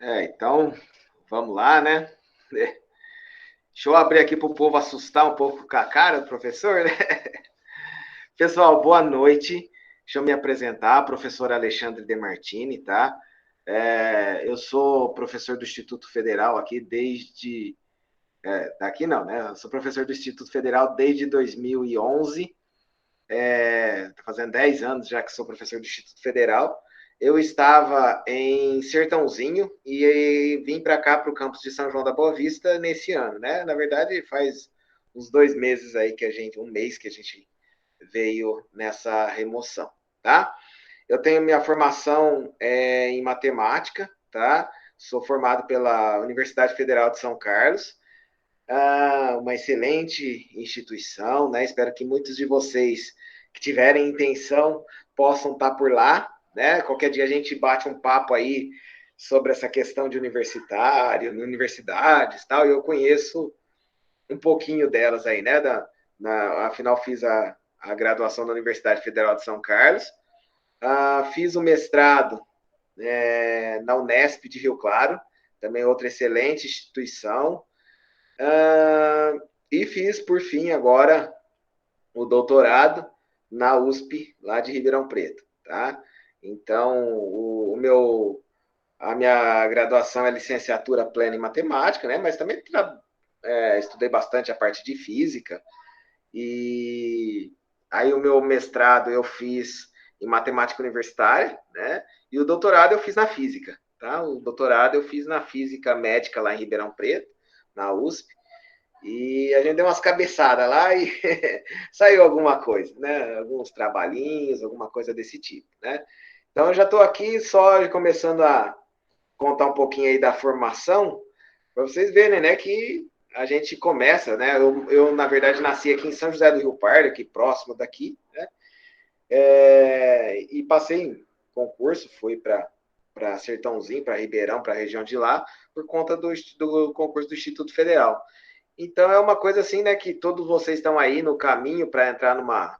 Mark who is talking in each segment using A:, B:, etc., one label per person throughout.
A: Então, vamos lá, né? Deixa eu abrir aqui para o povo assustar um pouco com a cara do professor, né? Pessoal, boa noite. Deixa eu me apresentar, professor Alexandre De Martini, tá? Eu sou professor do Instituto Federal aqui desde... daqui não, né? Eu sou professor do Instituto Federal desde 2011. Tá fazendo 10 anos já que sou professor do Instituto Federal. Eu estava em Sertãozinho e vim para cá, para o campus de São João da Boa Vista, nesse ano, né? Na verdade, faz uns 2 meses aí um mês que a gente veio nessa remoção, tá? Eu tenho minha formação em matemática, tá? Sou formado pela Universidade Federal de São Carlos, uma excelente instituição, né? Espero que muitos de vocês que tiverem intenção possam estar por lá, né? Qualquer dia a gente bate um papo aí sobre essa questão de universidades, tal. Eu conheço um pouquinho delas aí, né? Afinal, fiz a graduação da Universidade Federal de São Carlos, fiz o mestrado na Unesp de Rio Claro, também outra excelente instituição. E fiz, por fim, agora o doutorado na USP, lá de Ribeirão Preto, tá? Então, a minha graduação é licenciatura plena em matemática, né? Mas também estudei bastante a parte de física. E aí o meu mestrado eu fiz em matemática universitária, né? E o doutorado eu fiz na física, tá? O doutorado eu fiz na física médica lá em Ribeirão Preto, na USP. E a gente deu umas cabeçadas lá e saiu alguma coisa, né? Alguns trabalhinhos, alguma coisa desse tipo, né? Então eu já estou aqui só começando a contar um pouquinho aí da formação, para vocês verem, né, que a gente começa, né? Na verdade, nasci aqui em São José do Rio Pardo, aqui próximo daqui, né? E passei em concurso, fui para Sertãozinho, para Ribeirão, para a região de lá, por conta do concurso do Instituto Federal. Então é uma coisa assim, né, que todos vocês estão aí no caminho para entrar numa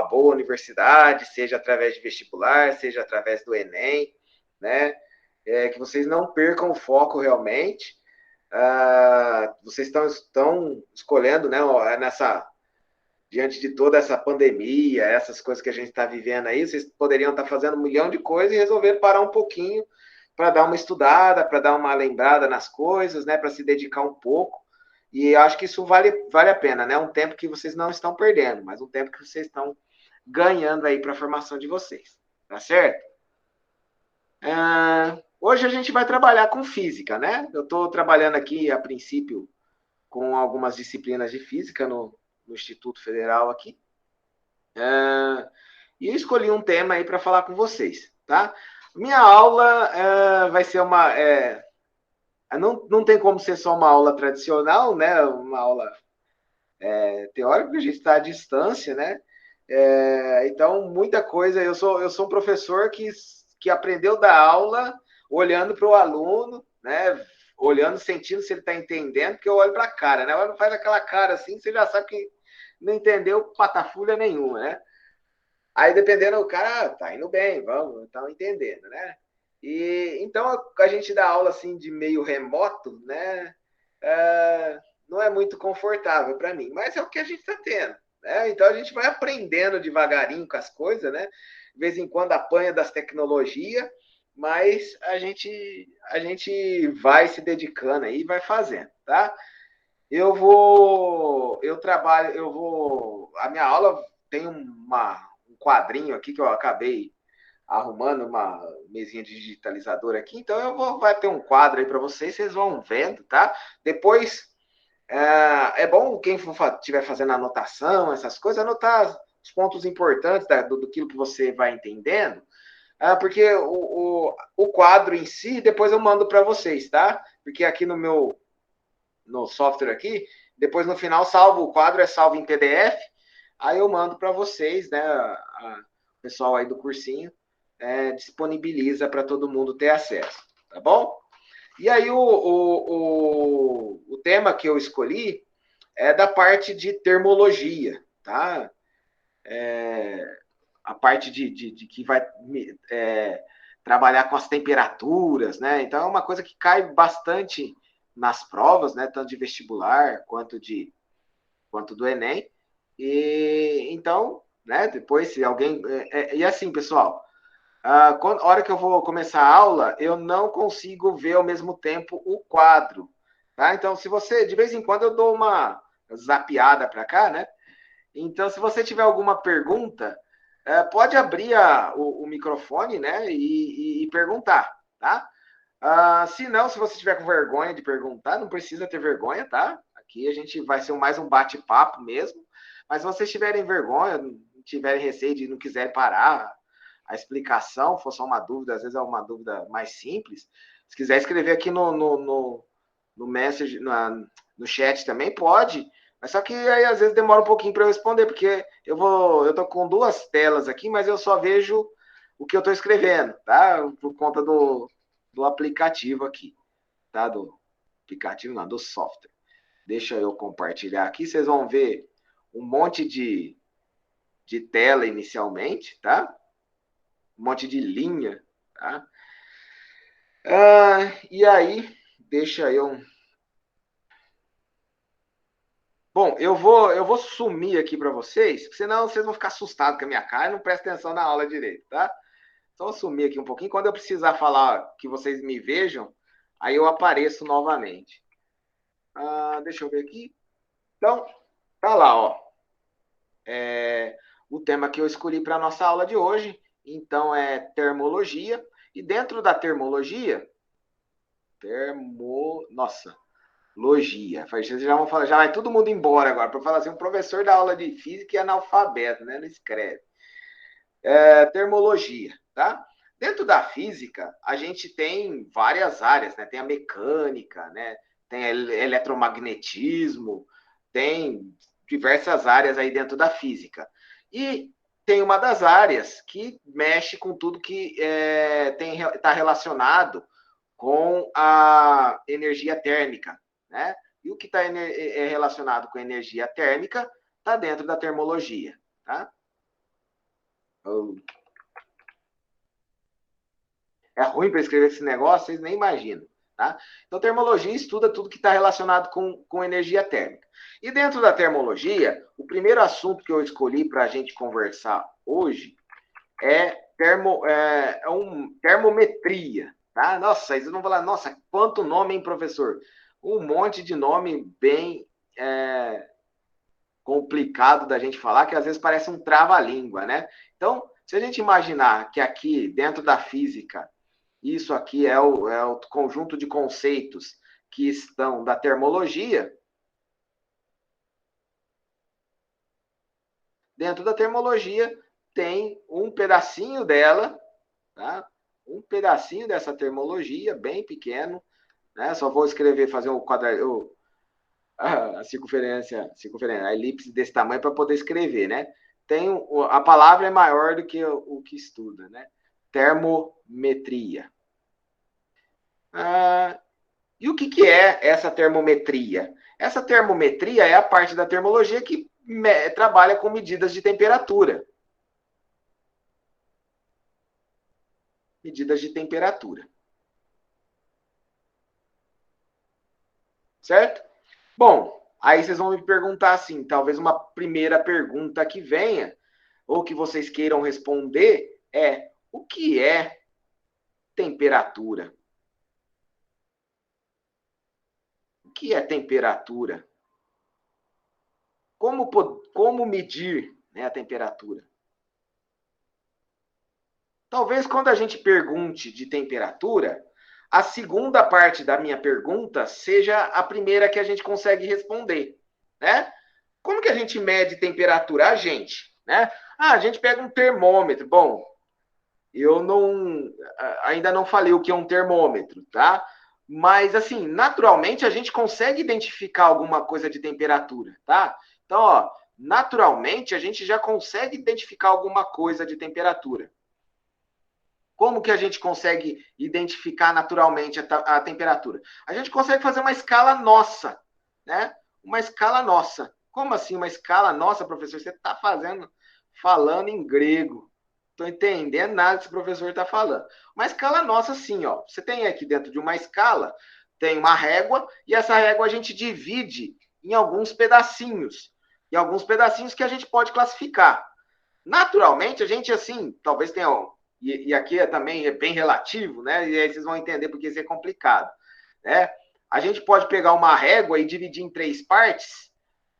A: boa universidade, seja através de vestibular, seja através do Enem, né? Que vocês não percam o foco realmente. Vocês estão escolhendo, né, diante de toda essa pandemia, essas coisas que a gente está vivendo aí, vocês poderiam estar fazendo um milhão de coisas e resolver parar um pouquinho para dar uma estudada, para dar uma lembrada nas coisas, né, para se dedicar um pouco. E eu acho que isso vale a pena, né? Um tempo que vocês não estão perdendo, mas um tempo que vocês estão ganhando aí para a formação de vocês. Tá certo? Hoje a gente vai trabalhar com física, né? Eu estou trabalhando aqui, a princípio, com algumas disciplinas de física no Instituto Federal aqui. E eu escolhi um tema aí para falar com vocês, tá? Minha aula vai ser não tem como ser só uma aula tradicional, né? Uma aula teórica, porque a gente está à distância, né? Então, muita coisa. Eu sou um professor que aprendeu da aula olhando para o aluno, né? Olhando, sentindo se ele está entendendo, porque eu olho para a cara, né? Ela faz aquela cara assim, você já sabe que não entendeu patafulha nenhuma, né? Aí, dependendo do cara, tá indo bem, vamos, estão entendendo, né? E então a gente dá aula assim de meio remoto, né? Não é muito confortável para mim, mas é o que a gente está tendo, né? Então a gente vai aprendendo devagarinho com as coisas, né? De vez em quando apanha das tecnologias, mas a gente vai se dedicando aí e vai fazendo, tá? A minha aula tem um quadrinho aqui que eu acabei arrumando uma mesinha digitalizadora aqui, então vai ter um quadro aí para vocês vão vendo, tá? Depois é bom quem estiver fazendo anotação, essas coisas, anotar os pontos importantes do que você vai entendendo, porque o quadro em si, depois eu mando para vocês, tá? Porque aqui no software aqui, depois no final salvo o quadro, é salvo em PDF, aí eu mando para vocês, né? O pessoal aí do cursinho disponibiliza para todo mundo ter acesso, tá bom? E aí o tema que eu escolhi é da parte de termologia, tá? A parte de que vai trabalhar com as temperaturas, né? Então é uma coisa que cai bastante nas provas, né? Tanto de vestibular quanto do Enem. E então, né? Depois, se alguém. E assim, pessoal, a hora que eu vou começar a aula, eu não consigo ver ao mesmo tempo o quadro, tá? Então, se você, de vez em quando, eu dou uma zapeada para cá, né? Então, se você tiver alguma pergunta, pode abrir o microfone, né? E perguntar, tá? Se não, se você tiver com vergonha de perguntar, não precisa ter vergonha, tá? Aqui a gente vai ser mais um bate-papo mesmo. Mas se vocês tiverem vergonha, não tiverem receio de não quiserem parar a explicação, for só uma dúvida, às vezes é uma dúvida mais simples. Se quiser escrever aqui no message, no chat também, pode. Mas só que aí às vezes demora um pouquinho para eu responder, porque eu tô com duas telas aqui, mas eu só vejo o que eu estou escrevendo, tá? Por conta do aplicativo aqui, tá? Do aplicativo, não, do software. Deixa eu compartilhar aqui, vocês vão ver um monte de tela inicialmente, tá? Um monte de linha, tá? E aí, deixa eu. Bom, eu vou sumir aqui para vocês, senão vocês vão ficar assustados com a minha cara e não prestem atenção na aula direito, tá? Então, eu sumir aqui um pouquinho. Quando eu precisar falar que vocês me vejam, aí eu apareço novamente. Deixa eu ver aqui. Então, tá lá, ó. O tema que eu escolhi para a nossa aula de hoje, então, é termologia. E dentro da termologia, nossa, logia. Vocês já vão falar, já vai todo mundo embora agora, para falar assim, um professor da aula de física é analfabeto, né? Não escreve. Termologia, tá? Dentro da física, a gente tem várias áreas, né? Tem a mecânica, né? Tem eletromagnetismo, tem diversas áreas aí dentro da física. E tem uma das áreas que mexe com tudo que está relacionado com a energia térmica, né? E o que está relacionado com a energia térmica está dentro da termologia, tá? É ruim para escrever esse negócio, vocês nem imaginam. Tá? Então, termologia estuda tudo que está relacionado com energia térmica. E dentro da termologia, o primeiro assunto que eu escolhi para a gente conversar hoje é termometria. Tá? Nossa, vocês vão falar, nossa, quanto nome, hein, professor? Um monte de nome bem complicado da gente falar, que às vezes parece um trava-língua, né? Então, se a gente imaginar que aqui, dentro da física, isso aqui é o conjunto de conceitos que estão da termologia. Dentro da termologia tem um pedacinho dela, tá? Um pedacinho dessa termologia, bem pequeno, né? Só vou escrever, fazer um quadrado, a circunferência, a elipse desse tamanho para poder escrever, né? A palavra é maior do que o que estuda, né? Termometria. E o que é essa termometria? Essa termometria é a parte da termologia que trabalha com medidas de temperatura. Medidas de temperatura. Certo? Bom, aí vocês vão me perguntar assim, talvez uma primeira pergunta que venha, ou que vocês queiram responder, é: o que é temperatura? O que é temperatura? Como medir, né, a temperatura? Talvez quando a gente pergunte de temperatura, a segunda parte da minha pergunta seja a primeira que a gente consegue responder, né? Como que a gente mede temperatura? A gente, né? A gente pega um termômetro. Bom, eu ainda não falei o que é um termômetro, tá? Mas assim, naturalmente a gente consegue identificar alguma coisa de temperatura, tá? Então, ó, naturalmente a gente já consegue identificar alguma coisa de temperatura. Como que a gente consegue identificar naturalmente a temperatura? A gente consegue fazer uma escala nossa, né? Uma escala nossa. Como assim uma escala nossa, professor? Você está falando em grego. estou entendendo nada que esse professor está falando. Uma escala nossa, sim, ó. Você tem aqui dentro de uma escala, tem uma régua, e essa régua a gente divide em alguns pedacinhos. Em alguns pedacinhos que a gente pode classificar. Naturalmente, a gente, assim, talvez tenha. E aqui também é bem relativo, né? E aí vocês vão entender porque isso é complicado. Né? A gente pode pegar uma régua e dividir em 3 partes,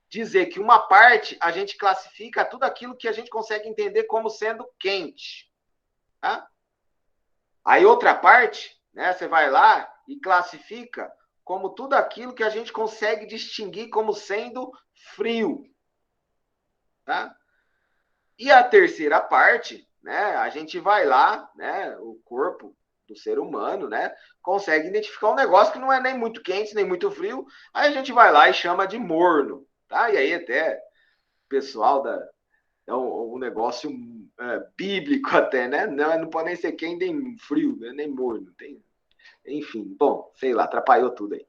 A: dizer que uma parte a gente classifica tudo aquilo que a gente consegue entender como sendo quente. Tá? Aí outra parte, né, você vai lá e classifica como tudo aquilo que a gente consegue distinguir como sendo frio. Tá? E a terceira parte, né, a gente vai lá, né, o corpo do ser humano, né, consegue identificar um negócio que não é nem muito quente, nem muito frio, aí a gente vai lá e chama de morno, tá? E aí até o pessoal é um negócio bíblico até, né? Não pode nem ser quente nem frio, né? Nem morno. Enfim, bom, sei lá, atrapalhou tudo aí.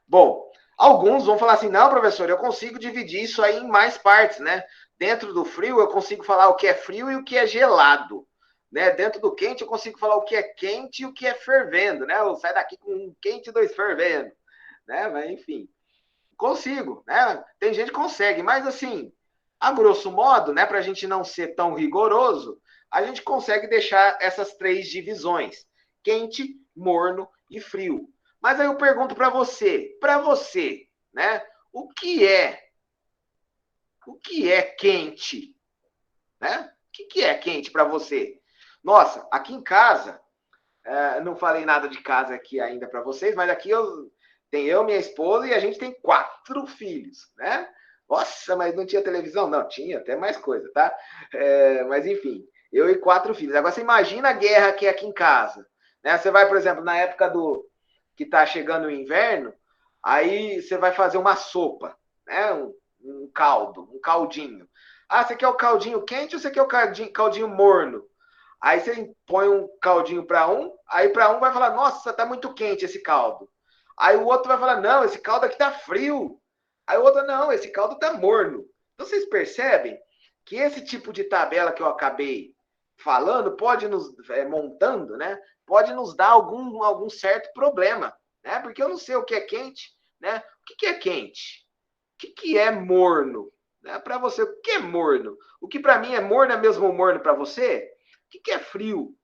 A: Bom, alguns vão falar assim, não, professor, eu consigo dividir isso aí em mais partes, né? Dentro do frio, eu consigo falar o que é frio e o que é gelado. Né? Dentro do quente, eu consigo falar o que é quente e o que é fervendo, né? Eu saio daqui com um quente e 2 fervendo. Né? Mas, enfim, consigo, né? Tem gente que consegue, mas assim, a grosso modo, né, para a gente não ser tão rigoroso, a gente consegue deixar essas 3 divisões: quente, morno e frio. Mas aí eu pergunto para você, né? O que é? O que é quente, né? O que é quente para você? Nossa, aqui em casa, não falei nada de casa aqui ainda para vocês, mas aqui tem eu, minha esposa e a gente tem 4 filhos, né? Nossa, mas não tinha televisão? Não, tinha até mais coisa, tá? Mas enfim, eu e 4 filhos. Agora você imagina a guerra que é aqui em casa. Né? Você vai, por exemplo, na época que está chegando o inverno, aí você vai fazer uma sopa, né? Um caldo, um caldinho. Ah, você quer o caldinho quente ou você quer o caldinho morno? Aí você põe um caldinho para aí para um vai falar, nossa, tá muito quente esse caldo. Aí o outro vai falar, não, esse caldo aqui tá frio. Aí o outro, não, esse caldo tá morno. Então vocês percebem que esse tipo de tabela que eu acabei falando pode nos montando, né? Pode nos dar algum certo problema, né? Porque eu não sei o que é quente, né? O que é quente? O que é morno? Né? Para você, o que é morno? O que para mim é morno é mesmo morno para você? O que é frio? O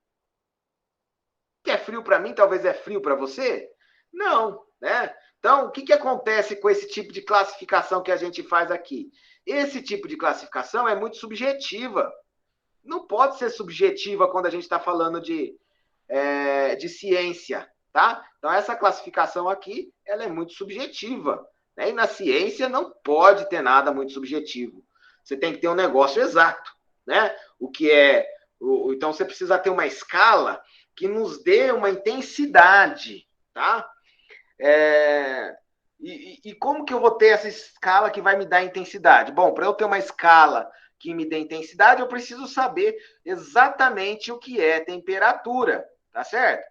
A: que é frio para mim talvez é frio para você? Não, né? Então, o que acontece com esse tipo de classificação que a gente faz aqui? Esse tipo de classificação é muito subjetiva. Não pode ser subjetiva quando a gente está falando de ciência, tá? Então, essa classificação aqui, ela é muito subjetiva. Né? E na ciência não pode ter nada muito subjetivo. Você tem que ter um negócio exato, né? O que é... Então, você precisa ter uma escala que nos dê uma intensidade, tá? E como que eu vou ter essa escala que vai me dar intensidade? Bom, para eu ter uma escala que me dê intensidade, eu preciso saber exatamente o que é temperatura, tá certo?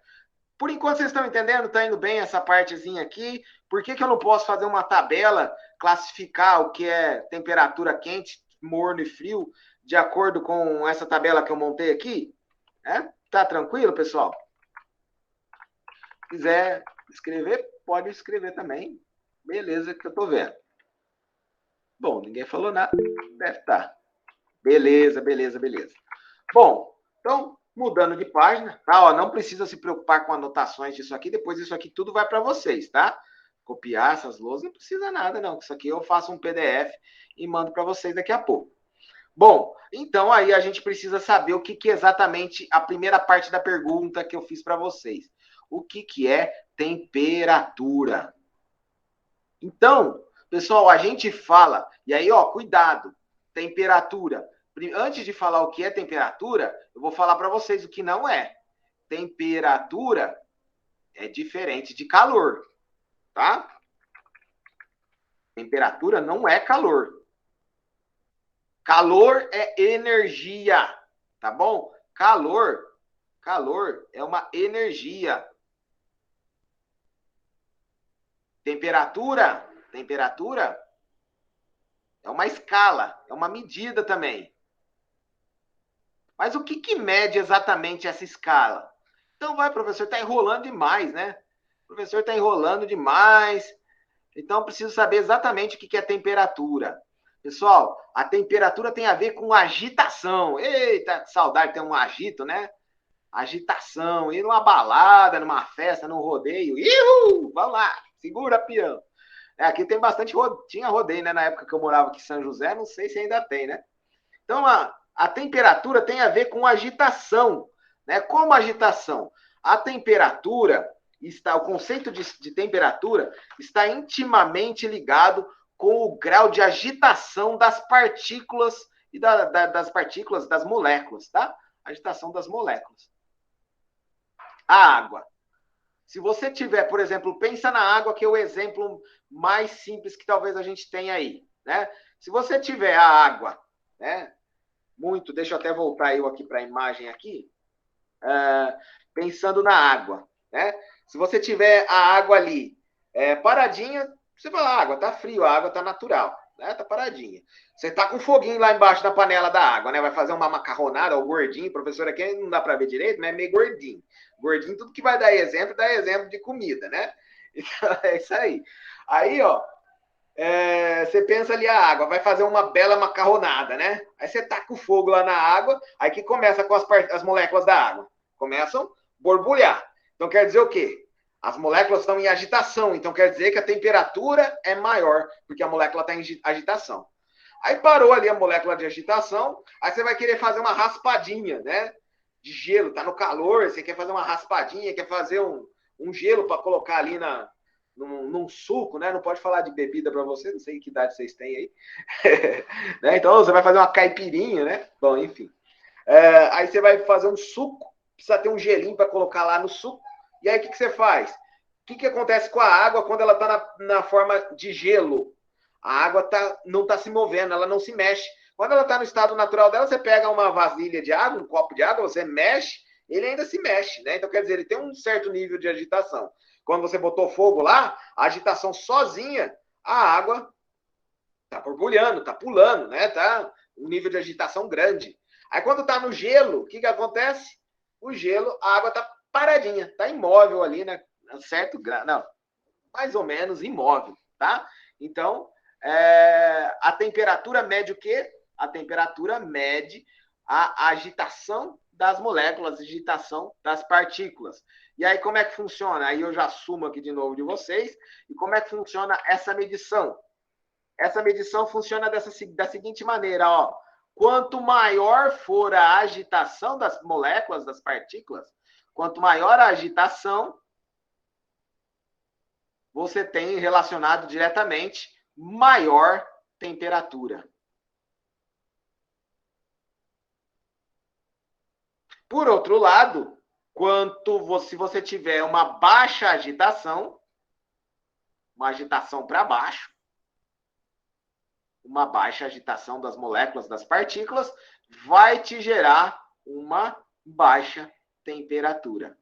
A: Por enquanto vocês estão entendendo? Está indo bem essa partezinha aqui? Por que eu não posso fazer uma tabela, classificar o que é temperatura quente, morno e frio, de acordo com essa tabela que eu montei aqui? Tá tranquilo, pessoal? Se quiser escrever, pode escrever também. Beleza, que eu tô vendo. Bom, ninguém falou nada. Deve estar. Beleza, beleza, beleza. Bom, então, mudando de página, tá? Ó, não precisa se preocupar com anotações disso aqui, depois isso aqui tudo vai para vocês, tá? Copiar essas louças não precisa nada, não. Isso aqui eu faço um PDF e mando para vocês daqui a pouco. Bom, então aí a gente precisa saber o que é exatamente a primeira parte da pergunta que eu fiz para vocês. O que é temperatura? Então, pessoal, a gente fala, e aí, ó, cuidado, temperatura. Antes de falar o que é temperatura, eu vou falar para vocês o que não é. Temperatura é diferente de calor, tá? Temperatura não é calor. Calor é energia, tá bom? Calor é uma energia. Temperatura é uma escala, é uma medida também. Mas o que mede exatamente essa escala? Então, professor, está enrolando demais, né? O professor está enrolando demais. Então, preciso saber exatamente o que é temperatura. Pessoal, a temperatura tem a ver com agitação. Eita, que saudade de ter um agito, né? Agitação. Ir numa balada, numa festa, num rodeio. Ihu! Vamos lá, segura, peão. Aqui tem bastante rodeio. Tinha rodeio, né? Na época que eu morava aqui em São José, não sei se ainda tem, né? Então, a temperatura tem a ver com agitação. Né? Como agitação? A temperatura o conceito de temperatura está intimamente ligado com o grau de agitação das partículas e das partículas das moléculas, tá? Agitação das moléculas. A água. Se você tiver, por exemplo, pensa na água, que é o exemplo mais simples que talvez a gente tenha aí, né? Se você tiver a água, né? Deixa eu até voltar eu aqui para a imagem aqui, pensando na água, né? Se você tiver a água ali paradinha, você fala, a água tá frio, a água tá natural, né? Tá paradinha. Você tá com foguinho lá embaixo da panela da água, né? Vai fazer uma macarronada, ou gordinho, professor aqui não dá para ver direito, mas é meio gordinho. Gordinho, tudo que vai dar exemplo de comida, né? Então, é isso aí. Aí, ó, você pensa ali a água, vai fazer uma bela macarronada, né? Aí você taca o fogo lá na água, aí que começa com as moléculas da água. Começam a borbulhar. Então quer dizer o quê? As moléculas estão em agitação, então quer dizer que a temperatura é maior, porque a molécula está em agitação. Aí parou ali a molécula de agitação, aí você vai querer fazer uma raspadinha, né? De gelo, tá no calor, você quer fazer uma raspadinha, quer fazer um gelo para colocar ali num suco, né? Não pode falar de bebida para você, não sei que idade vocês têm aí. Né? Então você vai fazer uma caipirinha, né? Bom, enfim. Aí você vai fazer um suco, precisa ter um gelinho para colocar lá no suco. E aí o que você faz? O que acontece com a água quando ela está na forma de gelo? A água não está se movendo, ela não se mexe. Quando ela está no estado natural dela, você pega uma vasilha de água, um copo de água, você mexe, ele ainda se mexe, né? Então, quer dizer, ele tem um certo nível de agitação. Quando você botou fogo lá, a agitação sozinha, a água está borbulhando, está pulando, né? Tá um nível de agitação grande. Aí quando está no gelo, o que acontece? O gelo, a água está paradinha, está imóvel ali, né? Certo grau, não, mais ou menos imóvel, tá? Então, a temperatura mede o quê? A temperatura mede a agitação das moléculas, a agitação das partículas. E aí, como é que funciona? Aí eu já assumo aqui de novo de vocês. E como é que funciona essa medição? Essa medição funciona da seguinte maneira, ó. Quanto maior for a agitação das moléculas, das partículas, quanto maior a agitação, você tem relacionado diretamente maior temperatura. Por outro lado, se você tiver uma baixa agitação, uma agitação para baixo, uma baixa agitação das moléculas, das partículas, vai te gerar uma baixa temperatura.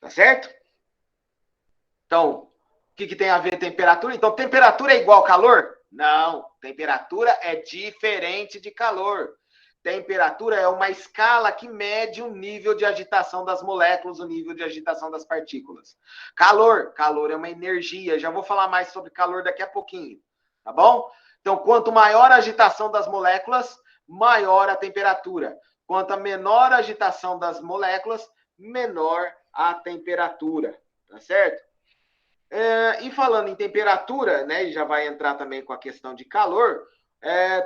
A: Tá certo? Então, o que tem a ver temperatura? Então, temperatura é igual calor? Não, temperatura é diferente de calor. Temperatura é uma escala que mede o nível de agitação das moléculas, o nível de agitação das partículas. Calor é uma energia. Já vou falar mais sobre calor daqui a pouquinho, tá bom? Então, quanto maior a agitação das moléculas, maior a temperatura. Quanto menor a agitação das moléculas, menor a temperatura, tá certo? E falando em temperatura, né, e já vai entrar também com a questão de calor,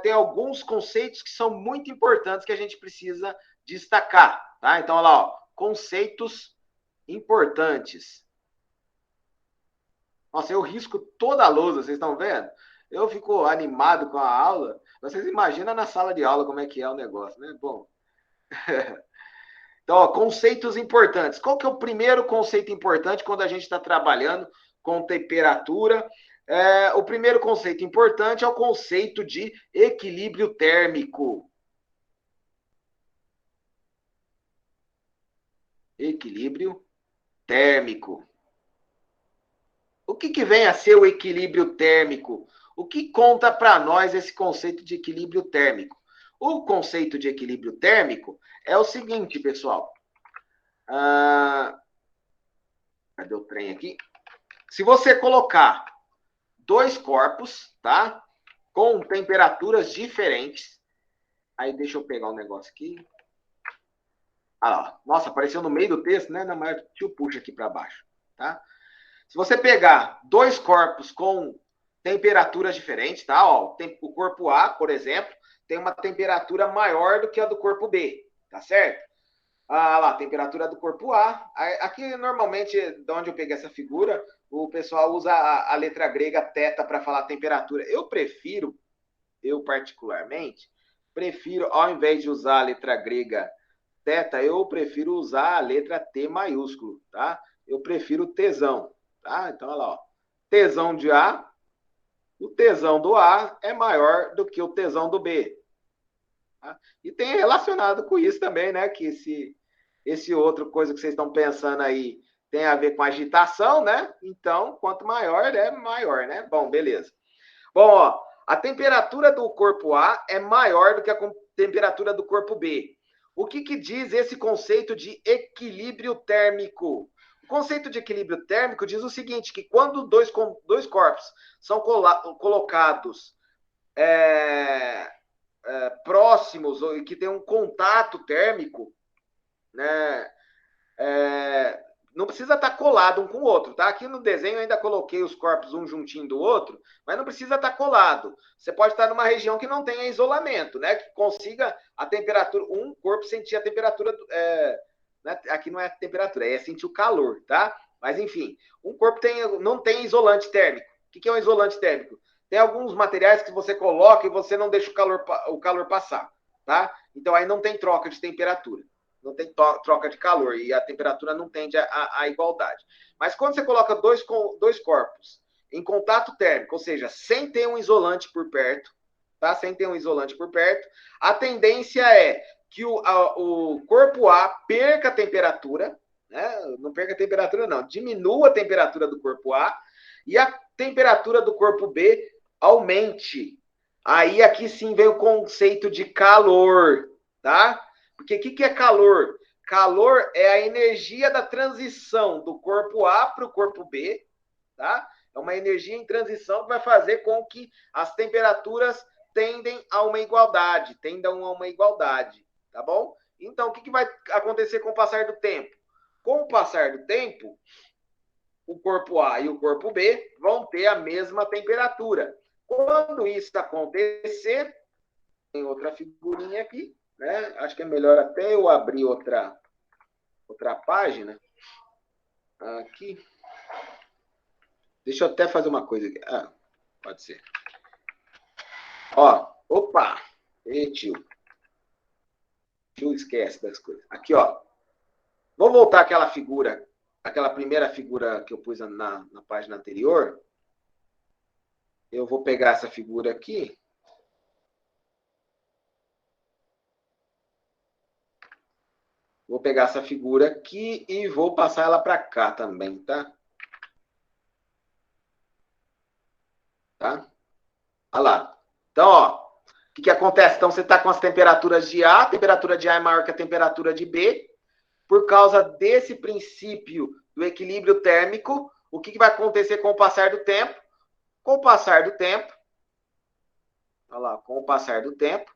A: tem alguns conceitos que são muito importantes que a gente precisa destacar, tá? Então, olha lá, ó, conceitos importantes. Nossa, eu risco toda a lousa, vocês estão vendo? Eu fico animado com a aula. Vocês imaginam na sala de aula como é que é o negócio, né? Bom. Então, ó, conceitos importantes. Qual que é o primeiro conceito importante quando a gente está trabalhando com temperatura? O primeiro conceito importante é o conceito de equilíbrio térmico. Equilíbrio térmico. O que vem a ser o equilíbrio térmico? O que conta para nós esse conceito de equilíbrio térmico? O conceito de equilíbrio térmico é o seguinte, pessoal. Cadê o trem aqui? Se você colocar dois corpos, tá? Com temperaturas diferentes. Aí deixa eu pegar um negócio aqui. Nossa, apareceu no meio do texto, né? Não, mas deixa eu puxar aqui para baixo, tá? Se você pegar dois corpos com temperaturas diferentes, tá? Ó, o corpo A, por exemplo, tem uma temperatura maior do que a do corpo B, tá certo? Lá, a temperatura do corpo A. Aqui, normalmente, de onde eu peguei essa figura, o pessoal usa a letra grega θ para falar temperatura. Eu particularmente, prefiro, ao invés de usar a letra grega θ, eu prefiro usar a letra T maiúsculo, tá? Eu prefiro tesão, tá? Então, olha lá, ó. Tesão de A, o tesão do A é maior do que o tesão do B. Tá? E tem relacionado com isso também, né? Que esse outro coisa que vocês estão pensando aí tem a ver com agitação, né? Então, quanto maior, é maior, né? Bom, beleza. Bom, ó, a temperatura do corpo A é maior do que a temperatura do corpo B. O que diz esse conceito de equilíbrio térmico? O conceito de equilíbrio térmico diz o seguinte, que quando dois corpos são colocados próximos, ou que tem um contato térmico, né, não precisa estar colado um com o outro, tá? Aqui no desenho eu ainda coloquei os corpos um juntinho do outro, mas não precisa estar colado. Você pode estar numa região que não tenha isolamento, né? Que consiga a temperatura, um corpo sentir a temperatura, né? Aqui não é temperatura, é sentir o calor, tá? Mas enfim, um corpo não tem isolante térmico. O que é um isolante térmico? Tem alguns materiais que você coloca e você não deixa o calor passar, tá? Então aí não tem troca de temperatura. Não tem troca de calor e a temperatura não tende à igualdade. Mas quando você coloca dois corpos em contato térmico, ou seja, sem ter um isolante por perto, tá? Sem ter um isolante por perto, a tendência é que o corpo A perca a temperatura, né? Não perca a temperatura, não, diminua a temperatura do corpo A e a temperatura do corpo B aumente. Aí aqui sim vem o conceito de calor, tá? Porque o que é calor? Calor é a energia da transição do corpo A para o corpo B, tá? É uma energia em transição que vai fazer com que as temperaturas tendam a uma igualdade, tá bom? Então, o que vai acontecer com o passar do tempo? Com o passar do tempo, o corpo A e o corpo B vão ter a mesma temperatura. Quando isso acontecer, tem outra figurinha aqui, né? Acho que é melhor até eu abrir outra página aqui. Deixa eu até fazer uma coisa aqui. Pode ser. Ó, opa! Ei, tio. Tio esquece das coisas. Aqui, ó. Vou voltar àquela figura, aquela primeira figura que eu pus na página anterior. Eu vou pegar essa figura aqui. Vou pegar essa figura aqui e vou passar ela para cá também, tá? Tá? Olha lá. Então, ó, o que acontece? Então, você está com as temperaturas de A, a temperatura de A é maior que a temperatura de B. Por causa desse princípio do equilíbrio térmico, o que vai acontecer com o passar do tempo? Com o passar do tempo, olha lá, com o passar do tempo,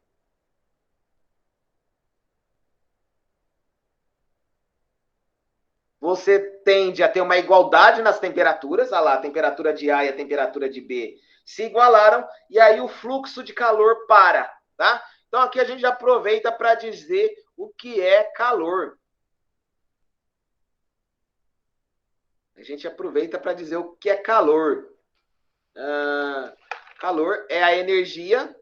A: você tende a ter uma igualdade nas temperaturas, olha lá, a temperatura de A e a temperatura de B se igualaram, e aí o fluxo de calor para, tá? Então aqui a gente já aproveita para dizer o que é calor. A gente aproveita para dizer o que é calor. Calor é a energia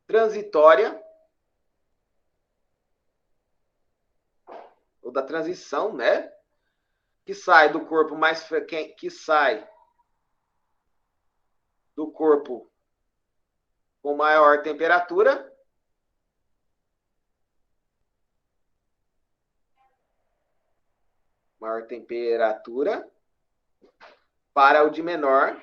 A: transitória ou da transição, né? Que sai do corpo mais que sai do corpo com maior temperatura maior temperatura para o de menor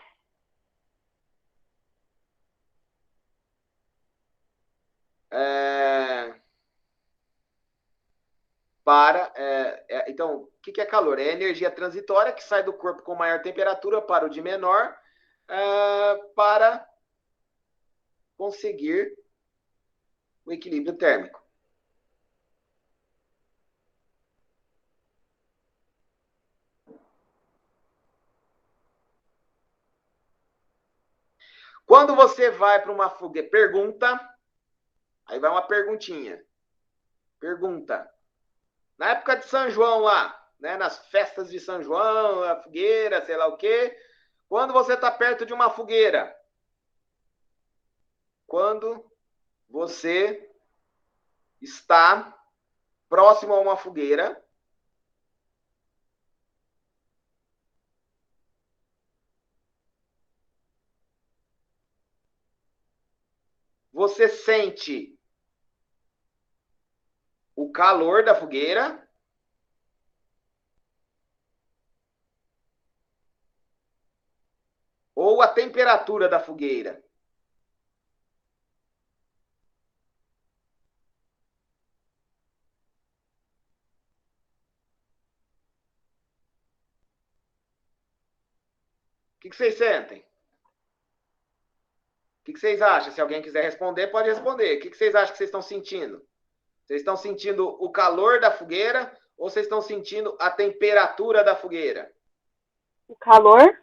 A: então, o que é calor? É a energia transitória que sai do corpo com maior temperatura para o de menor para conseguir o equilíbrio térmico. Quando você vai para uma fogueira, pergunta, aí vai uma perguntinha. Pergunta. Na época de São João lá, né, nas festas de São João, a fogueira, sei lá o quê, quando você está perto de uma fogueira, quando você está próximo a uma fogueira, você sente o calor da fogueira ou a temperatura da fogueira? O que vocês sentem? O que vocês acham? Se alguém quiser responder, pode responder. O que vocês acham que vocês estão sentindo? Vocês estão sentindo o calor da fogueira ou vocês estão sentindo a temperatura da fogueira?
B: O calor?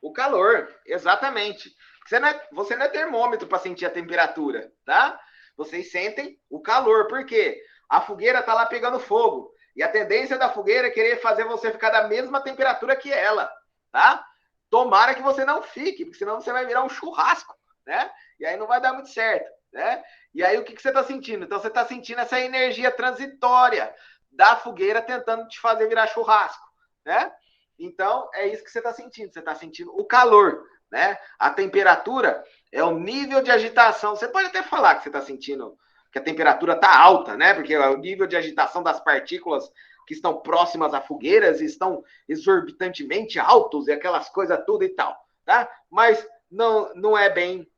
A: O calor, exatamente. Você não é termômetro para sentir a temperatura, tá? Vocês sentem o calor, por quê? A fogueira está lá pegando fogo. E a tendência da fogueira é querer fazer você ficar da mesma temperatura que ela, tá? Tomara que você não fique, porque senão você vai virar um churrasco, né? E aí não vai dar muito certo, né? E aí o que você está sentindo? Então você está sentindo essa energia transitória da fogueira tentando te fazer virar churrasco, né? Então é isso que você está sentindo. Você está sentindo o calor, né? A temperatura é o nível de agitação. Você pode até falar que você está sentindo que a temperatura está alta, né? Porque o nível de agitação das partículas que estão próximas a fogueiras estão exorbitantemente altos e aquelas coisas tudo e tal, tá? Mas não é bem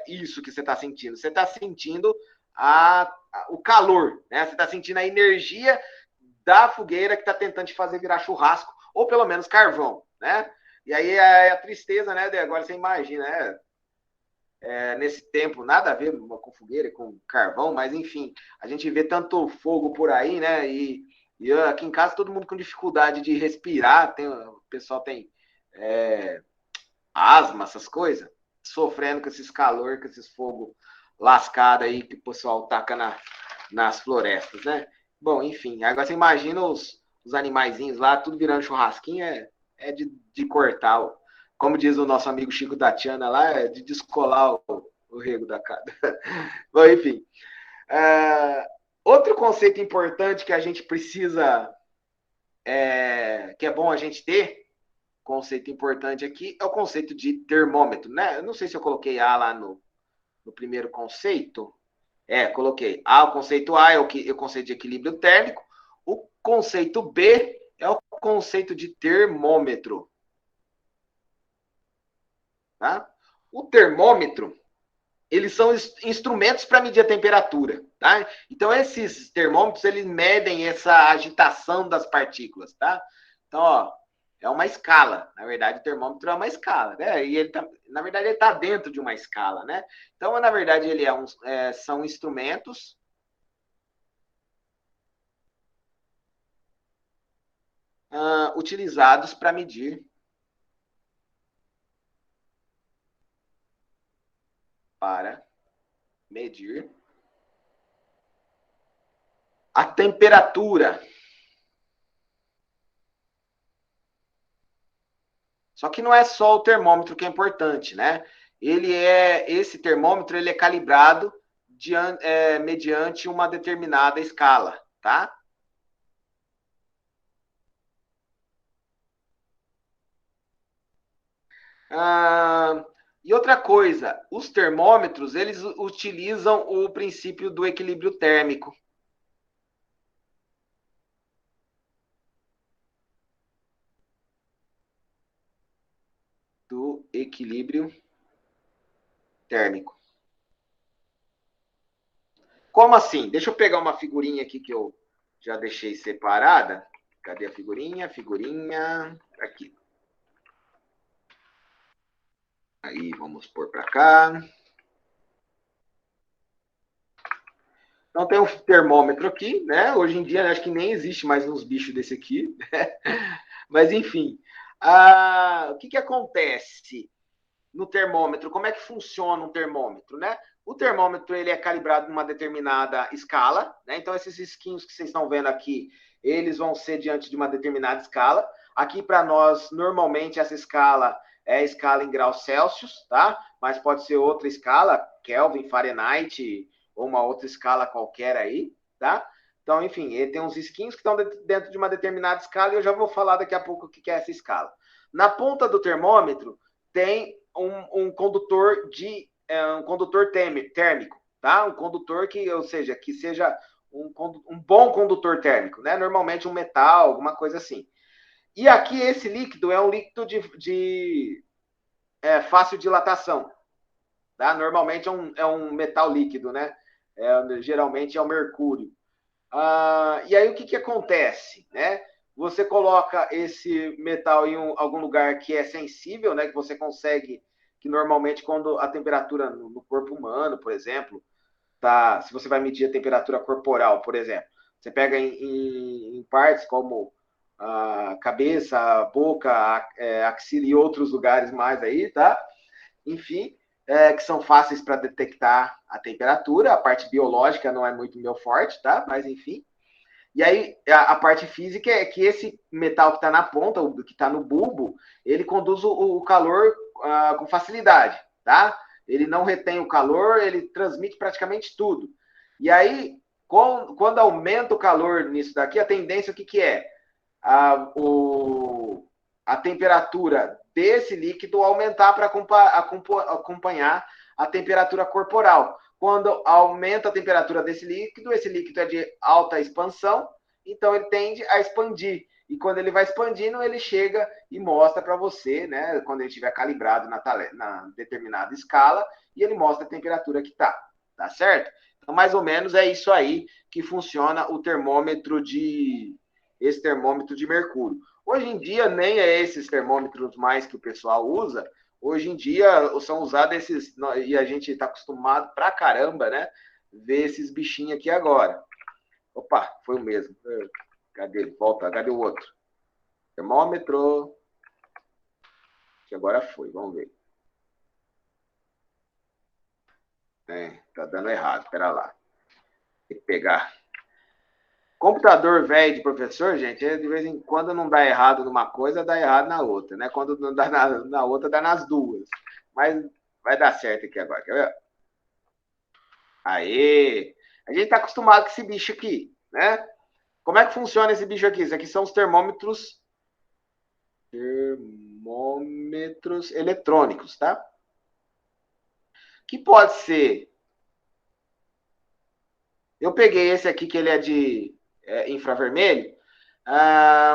A: isso que você está sentindo. Você está sentindo o calor, né? Você está sentindo a energia da fogueira que está tentando te fazer virar churrasco, ou pelo menos carvão, né? E aí a tristeza, né? Agora você imagina, né? Nesse tempo, nada a ver com fogueira, com carvão, mas enfim, a gente vê tanto fogo por aí, né? E aqui em casa todo mundo com dificuldade de respirar, o pessoal tem asma, essas coisas, sofrendo com esses calor, com esses fogos lascados aí que o pessoal taca nas florestas, né? Bom, enfim, agora você imagina os animaizinhos lá, tudo virando churrasquinho, é de cortar, como diz o nosso amigo Chico da Tiana lá, é de descolar o rego da casa. Bom, enfim. Outro conceito importante que a gente precisa, que é bom a gente ter, conceito importante aqui, é o conceito de termômetro, né? Eu não sei se eu coloquei A lá no primeiro conceito. Coloquei. O conceito A é o conceito de equilíbrio térmico. O conceito B é o conceito de termômetro. Tá? O termômetro, eles são instrumentos para medir a temperatura. Tá? Então, esses termômetros, eles medem essa agitação das partículas. Tá? Então, ó, é uma escala. Na verdade, o termômetro é uma escala. Né? E na verdade, ele está dentro de uma escala. Né? Então, na verdade, ele são instrumentos utilizados para medir a temperatura. Só que não é só o termômetro que é importante, né? Esse termômetro ele é calibrado mediante uma determinada escala, tá? E outra coisa, os termômetros eles utilizam o princípio do equilíbrio térmico. equilíbrio térmico. Como assim? Deixa eu pegar uma figurinha aqui que eu já deixei separada. Cadê a figurinha? Figurinha. Aqui. Aí, vamos pôr para cá. Então, tem um termômetro aqui, né? Hoje em dia, acho que nem existe mais uns bichos desse aqui. Mas, enfim. O que acontece no termômetro? Como é que funciona um termômetro, né? O termômetro ele é calibrado numa determinada escala, né? Então, esses risquinhos que vocês estão vendo aqui, eles vão ser diante de uma determinada escala. Aqui, para nós, normalmente, essa escala é a escala em graus Celsius, tá? Mas pode ser outra escala, Kelvin, Fahrenheit, ou uma outra escala qualquer aí, tá? Então, enfim, ele tem uns risquinhos que estão dentro de uma determinada escala e eu já vou falar daqui a pouco o que é essa escala. Na ponta do termômetro tem um condutor um condutor térmico, tá? Um condutor que, ou seja, que seja um bom condutor térmico, né? Normalmente um metal, alguma coisa assim. E aqui esse líquido é um líquido de fácil dilatação, tá? Normalmente é um metal líquido, né? Geralmente é o mercúrio. E aí o que acontece, né? Você coloca esse metal em algum lugar que é sensível, né? Que você consegue, que normalmente quando a temperatura no corpo humano, por exemplo, tá, se você vai medir a temperatura corporal, por exemplo, você pega em partes como a cabeça, a boca, axila e outros lugares mais aí, tá? Enfim, que são fáceis para detectar a temperatura. A parte biológica não é muito meu forte, tá? Mas enfim. E aí, a parte física é que esse metal que está na ponta, que está no bulbo, ele conduz o calor com facilidade, tá? Ele não retém o calor, ele transmite praticamente tudo. E aí, quando aumenta o calor nisso daqui, a tendência, o que é? A temperatura desse líquido aumentar para acompanhar a temperatura corporal. Quando aumenta a temperatura desse líquido, esse líquido é de alta expansão, então ele tende a expandir. E quando ele vai expandindo, ele chega e mostra para você, né, quando ele estiver calibrado na determinada escala, e ele mostra a temperatura que está. Tá certo? Então, mais ou menos é isso aí que funciona esse termômetro de mercúrio. Hoje em dia, nem é esses termômetros mais que o pessoal usa. Hoje em dia, são usados esses... E a gente está acostumado pra caramba, né? Ver esses bichinhos aqui agora. Opa, foi o mesmo. Cadê? Volta, cadê o outro? Termômetro. Que agora foi, vamos ver. Tá dando errado, espera lá. Tem que pegar. Computador velho de professor, gente, de vez em quando não dá errado numa coisa, dá errado na outra, né? Quando não dá na outra, dá nas duas. Mas vai dar certo aqui agora, quer ver? Aê! A gente tá acostumado com esse bicho aqui, né? Como é que funciona esse bicho aqui? Isso aqui são os termômetros eletrônicos, tá? Que pode ser... Eu peguei esse aqui, que ele é de infravermelho,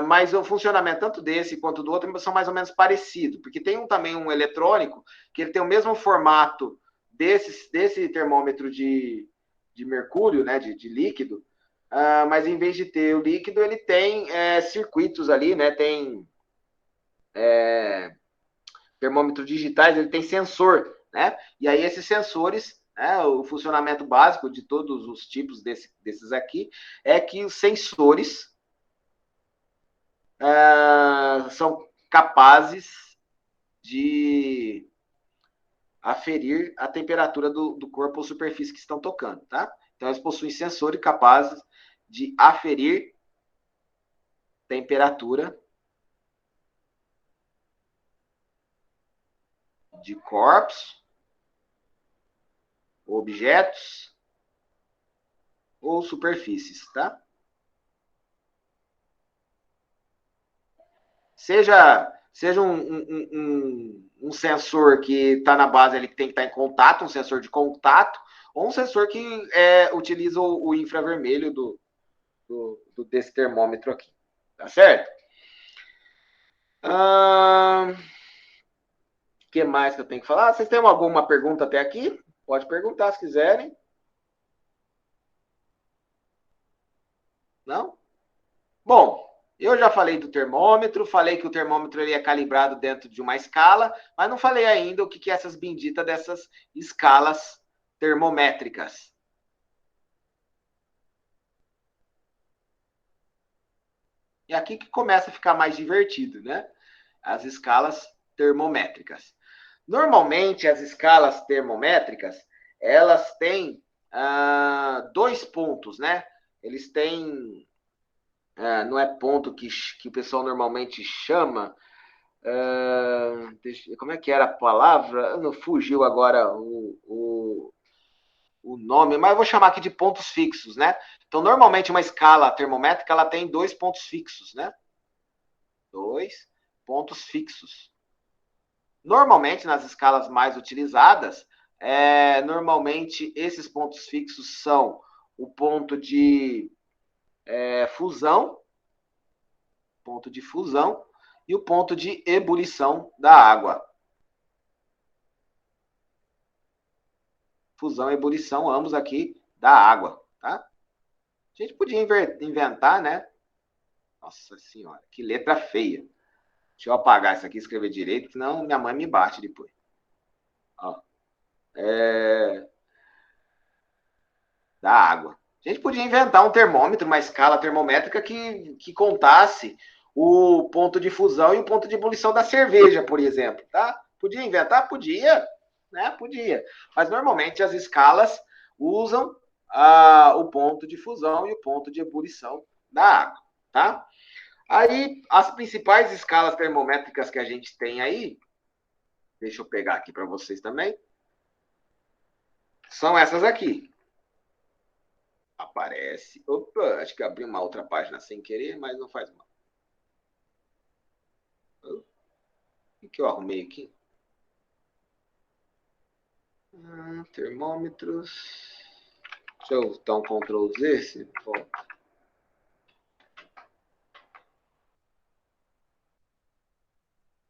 A: mas o funcionamento tanto desse quanto do outro são mais ou menos parecidos, porque tem também um eletrônico que ele tem o mesmo formato desse termômetro de mercúrio, né, de líquido, mas em vez de ter o líquido, ele tem circuitos ali, né, tem termômetros digitais, ele tem sensor, né, e aí esses sensores, né, o funcionamento básico de todos os tipos desses aqui é que os sensores são capazes de aferir a temperatura do corpo ou superfície que estão tocando, tá? Então, eles possuem sensores capazes de aferir temperatura de corpos, objetos ou superfícies, tá? Seja um sensor que está na base ali, que tem que estar em contato, um sensor de contato, ou um sensor que utiliza o infravermelho desse termômetro aqui. Tá certo? O que mais que eu tenho que falar? Vocês têm alguma pergunta até aqui? Pode perguntar se quiserem. Não? Bom, eu já falei do termômetro, falei que o termômetro ele é calibrado dentro de uma escala, mas não falei ainda o que é essas benditas dessas escalas termométricas. E aqui que começa a ficar mais divertido, né? As escalas termométricas. Normalmente, as escalas termométricas, elas têm dois pontos, né? Eles têm, não é ponto que o pessoal normalmente chama, como é que era a palavra? Não fugiu agora o nome, mas eu vou chamar aqui de pontos fixos, né? Então, normalmente, uma escala termométrica, ela tem dois pontos fixos, né? Dois pontos fixos. Normalmente, nas escalas mais utilizadas, normalmente esses pontos fixos são o ponto de fusão, e o ponto de ebulição da água. Fusão e ebulição, ambos aqui da água, tá? A gente podia inventar, né? Nossa senhora, que letra feia. Deixa eu apagar isso aqui e escrever direito, senão minha mãe me bate depois. Ó. Da água. A gente podia inventar um termômetro, uma escala termométrica que contasse o ponto de fusão e o ponto de ebulição da cerveja, por exemplo, tá? Podia inventar? Podia, né? Podia. Mas normalmente as escalas usam o ponto de fusão e o ponto de ebulição da água, tá? Aí, as principais escalas termométricas que a gente tem aí, deixa eu pegar aqui para vocês também, são essas aqui. Aparece. Opa, acho que abri uma outra página sem querer, mas não faz mal. O que eu arrumei aqui? Termômetros. Deixa eu dar um Ctrl Z. Se volta.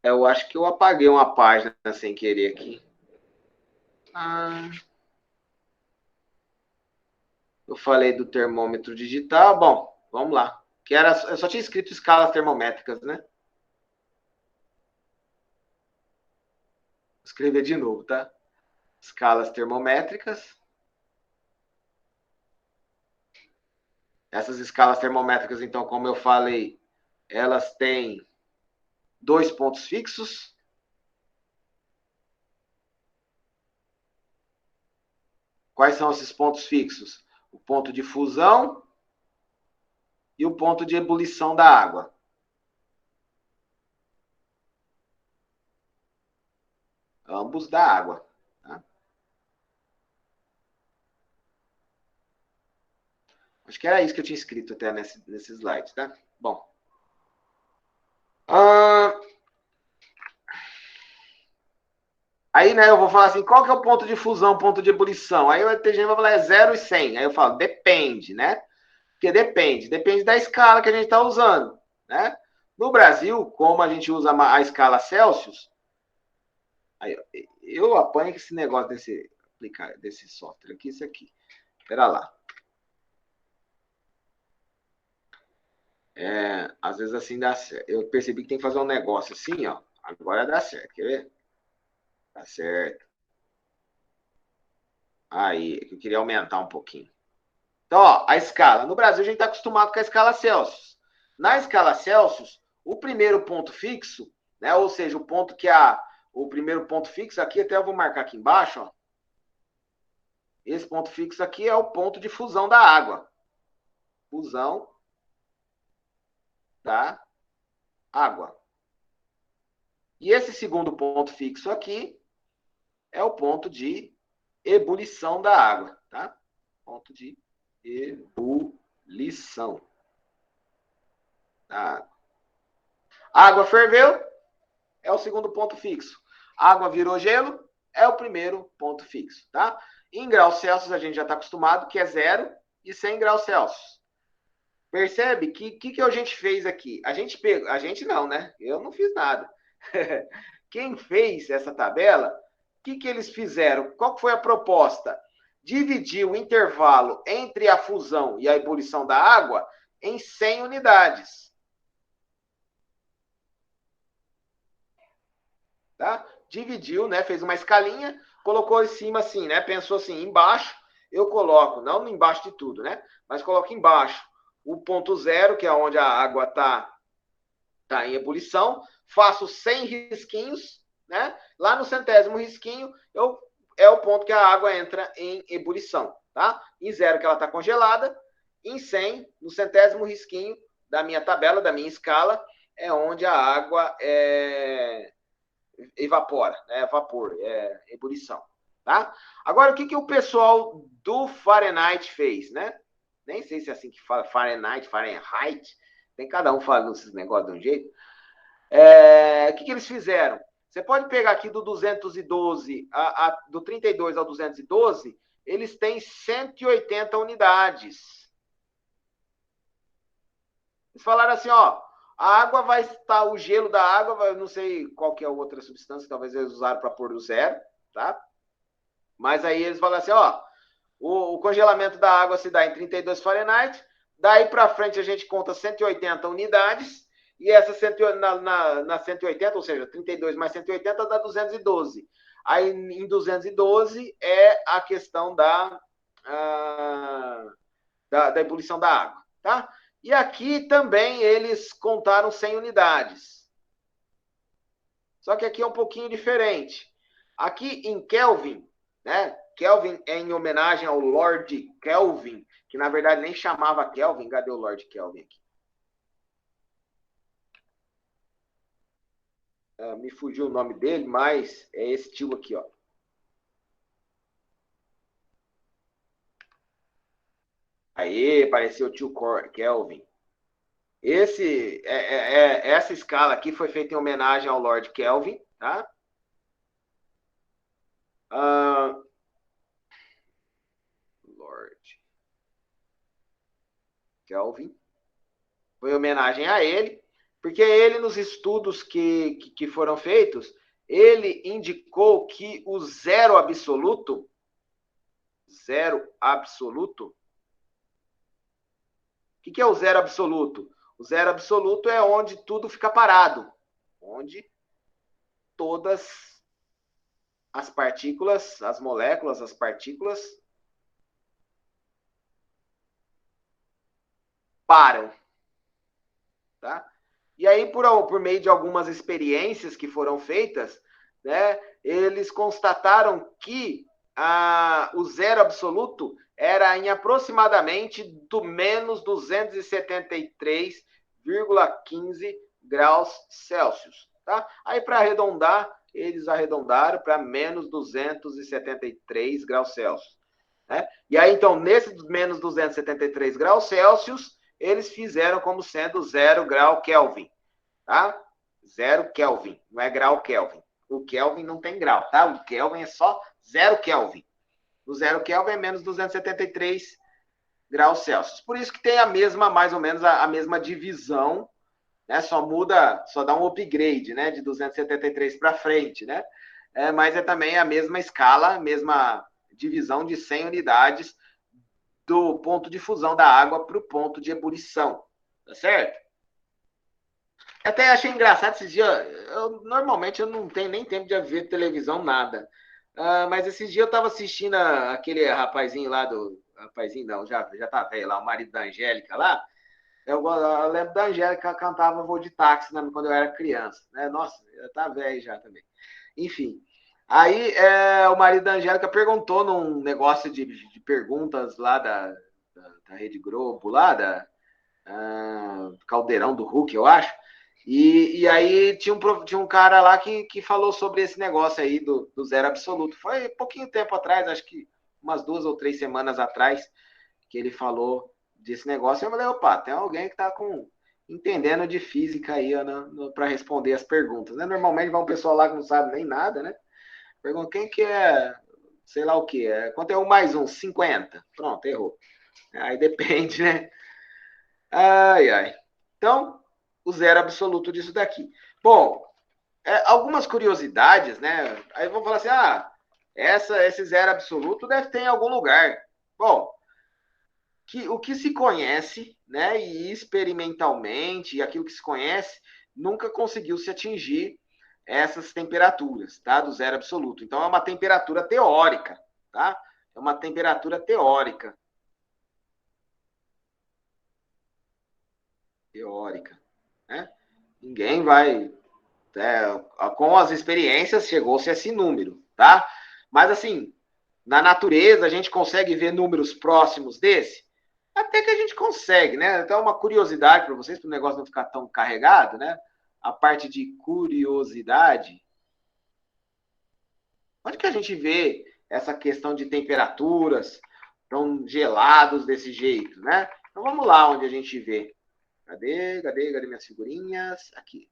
A: Eu acho que eu apaguei uma página sem querer aqui. Eu falei do termômetro digital. Bom, vamos lá. Eu só tinha escrito escalas termométricas, né? Vou escrever de novo, tá? Escalas termométricas. Essas escalas termométricas, então, como eu falei, elas têm dois pontos fixos. Quais são esses pontos fixos? O ponto de fusão e o ponto de ebulição da água. Ambos da água. Tá? Acho que era isso que eu tinha escrito até nesse slide, tá? Bom. Aí, né, eu vou falar assim, qual que é o ponto de fusão, ponto de ebulição? Aí o TGM vai falar, é 0 e 100. Aí eu falo, depende, né? Porque depende da escala que a gente está usando, né? No Brasil, como a gente usa a escala Celsius, aí, eu apanho esse negócio desse software aqui, isso aqui. Espera lá. Às vezes assim dá certo. Eu percebi que tem que fazer um negócio assim, ó. Agora dá certo, quer ver? Dá certo. Aí, eu queria aumentar um pouquinho. Então, ó, a escala. No Brasil, a gente está acostumado com a escala Celsius. Na escala Celsius, o primeiro ponto fixo, né? Ou seja, o ponto que o primeiro ponto fixo aqui, até eu vou marcar aqui embaixo, ó. Esse ponto fixo aqui é o ponto de fusão da água. Fusão da água. E esse segundo ponto fixo aqui é o ponto de ebulição da água, tá? Ponto de ebulição da água. A água ferveu, é o segundo ponto fixo. A água virou gelo, é o primeiro ponto fixo, tá? Em graus Celsius a gente já está acostumado que é 0 e 100 graus Celsius. Percebe que a gente fez aqui? A gente não, né? Eu não fiz nada. quem fez essa tabela, o que eles fizeram? Qual foi a proposta? Dividir o intervalo entre a fusão e a ebulição da água em 100 unidades. Tá? Dividiu, né? Fez uma escalinha, colocou em cima assim, né? Pensou assim, embaixo eu coloco, não embaixo de tudo, né? Mas coloco embaixo o ponto zero, que é onde a água está em ebulição, faço 100 risquinhos, né? Lá no centésimo risquinho, é o ponto que a água entra em ebulição, tá? Em zero, que ela está congelada, em 100, no centésimo risquinho da minha tabela, da minha escala, é onde a água evapora, né? Vapor, ebulição, tá? Agora, o que o pessoal do Fahrenheit fez, né? Nem sei se é assim que fala, Fahrenheit, tem cada um falando esses negócios de um jeito. O que eles fizeram? Você pode pegar aqui do 212, do 32 ao 212, eles têm 180 unidades. Eles falaram assim, ó, a água vai estar, o gelo da água, não sei qual que é a outra substância, talvez eles usaram para pôr do zero, tá? Mas aí eles falaram assim, ó, o congelamento da água se dá em 32 Fahrenheit, daí para frente a gente conta 180 unidades, e essa na 180, ou seja, 32 mais 180 dá 212. Aí em 212 é a questão da ebulição da água, tá? E aqui também eles contaram 100 unidades. Só que aqui é um pouquinho diferente. Aqui em Kelvin, né? Kelvin é em homenagem ao Lord Kelvin, que na verdade nem chamava Kelvin. Cadê o Lord Kelvin aqui? Me fugiu o nome dele, mas é esse tio aqui, ó. Aí, apareceu o tio Kelvin. Essa escala aqui foi feita em homenagem ao Lord Kelvin, tá? Lord Kelvin. Foi em homenagem a ele, porque ele, nos estudos que foram feitos, ele indicou que o zero absoluto, o que é o zero absoluto? O zero absoluto é onde tudo fica parado, onde todas as partículas, as moléculas, as partículas param, tá? E aí, por meio de algumas experiências que foram feitas, né, eles constataram que o zero absoluto era em aproximadamente do menos 273,15 graus Celsius. Tá? Aí, para arredondar, eles arredondaram para menos 273 graus Celsius. Né? E aí, então, nesse menos 273 graus Celsius, eles fizeram como sendo 0 grau Kelvin. Tá? 0 Kelvin, não é grau Kelvin. O Kelvin não tem grau, tá? O Kelvin é só 0 Kelvin. O 0 Kelvin é menos 273 graus Celsius. Por isso que tem a mesma, mais ou menos, a mesma divisão, né? Só muda, só dá um upgrade, né? De 273 para frente, né? Mas é também a mesma escala, a mesma divisão de 100 unidades do ponto de fusão da água para o ponto de ebulição, tá certo? Até achei engraçado esses dias. Normalmente eu não tenho nem tempo de ver televisão, nada. Mas esses dias eu estava assistindo aquele rapazinho lá do. Rapazinho não, já tá velho lá, o marido da Angélica lá. Eu lembro da Angélica que cantava Voo de Táxi, né, quando eu era criança. Né? Nossa, já tá velho já também. Enfim. Aí o marido da Angélica perguntou num negócio de perguntas lá da Rede Globo, lá Caldeirão do Hulk, eu acho. E aí tinha um cara lá que falou sobre esse negócio aí do zero absoluto. Foi pouquinho tempo atrás, acho que umas 2 ou 3 semanas atrás, que ele falou desse negócio. Eu falei, opa, tem alguém que está entendendo de física aí para responder as perguntas. Né? Normalmente vai um pessoal lá que não sabe nem nada, né? Pergunta quem que é, sei lá o que, quanto é 1 mais 1? 50. Pronto, errou. Aí depende, né? Ai, ai. Então, o zero absoluto disso daqui. Bom, algumas curiosidades, né? Aí vão falar assim, esse zero absoluto deve ter em algum lugar. Bom, o que se conhece, né, e experimentalmente, aquilo que se conhece, nunca conseguiu se atingir essas temperaturas, tá? Do zero absoluto. Então, é uma temperatura teórica, tá? É uma temperatura teórica. Teórica, né? Ninguém vai... com as experiências, chegou-se a esse número, tá? Mas, assim, na natureza, a gente consegue ver números próximos desse? Até que a gente consegue, né? Então, uma curiosidade para vocês, para o negócio não ficar tão carregado, né? A parte de curiosidade. Onde que a gente vê essa questão de temperaturas tão gelados desse jeito, né? Então, vamos lá onde a gente vê. Cadê minhas figurinhas? Aqui.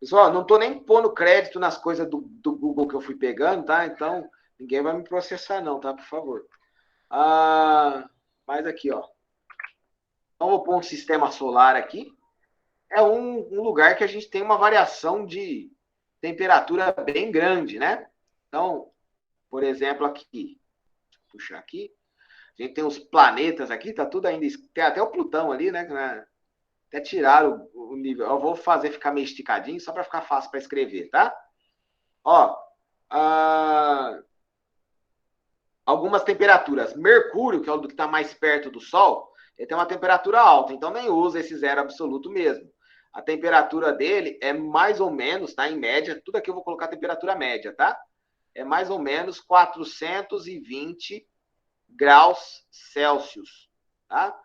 A: Pessoal, não estou nem pondo crédito nas coisas do Google que eu fui pegando, tá? Então, ninguém vai me processar não, tá? Por favor. Mas aqui, ó. Então, vou pôr um sistema solar aqui. É um lugar que a gente tem uma variação de temperatura bem grande, né? Então, por exemplo, aqui. Deixa eu puxar aqui. A gente tem os planetas aqui, tá tudo ainda... Tem até o Plutão ali, né? Até tiraram o nível. Eu vou fazer ficar meio esticadinho, só para ficar fácil para escrever, tá? Ó, algumas temperaturas. Mercúrio, que é o que está mais perto do Sol, ele tem uma temperatura alta, então nem usa esse zero absoluto mesmo. A temperatura dele é mais ou menos, tá? Em média, tudo aqui eu vou colocar a temperatura média, tá? É mais ou menos 420 graus Celsius, tá?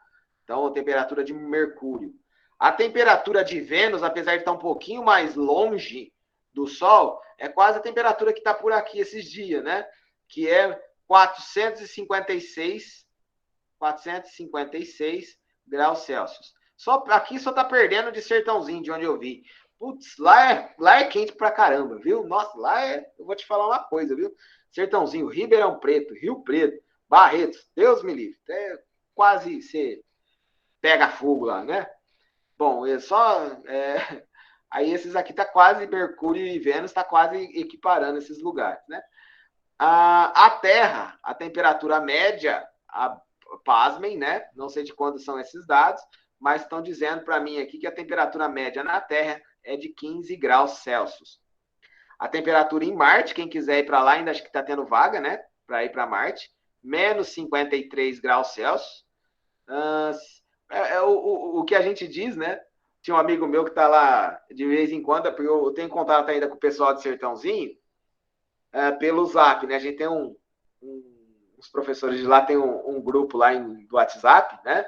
A: Então, a temperatura de Mercúrio. A temperatura de Vênus, apesar de estar um pouquinho mais longe do Sol, é quase a temperatura que está por aqui esses dias, né? Que é 456 graus Celsius. Aqui só tá perdendo de Sertãozinho, de onde eu vi. Putz, lá é quente pra caramba, viu? Nossa, eu vou te falar uma coisa, viu? Sertãozinho, Ribeirão Preto, Rio Preto, Barretos, Deus me livre. Quase você pega fogo lá, né? Bom, aí esses aqui tá quase, Mercúrio e Vênus tá quase equiparando esses lugares, né? A Terra, a temperatura média, pasmem, né? Não sei de quantos são esses dados, mas estão dizendo para mim aqui que a temperatura média na Terra é de 15 graus Celsius. A temperatura em Marte, quem quiser ir para lá, ainda acho que está tendo vaga, né? Para ir para Marte, menos 53 graus Celsius. O que a gente diz, né? Tinha um amigo meu que está lá de vez em quando, porque eu tenho contato ainda com o pessoal de Sertãozinho, pelo Zap, né? A gente tem os professores de lá tem um grupo lá do WhatsApp, né?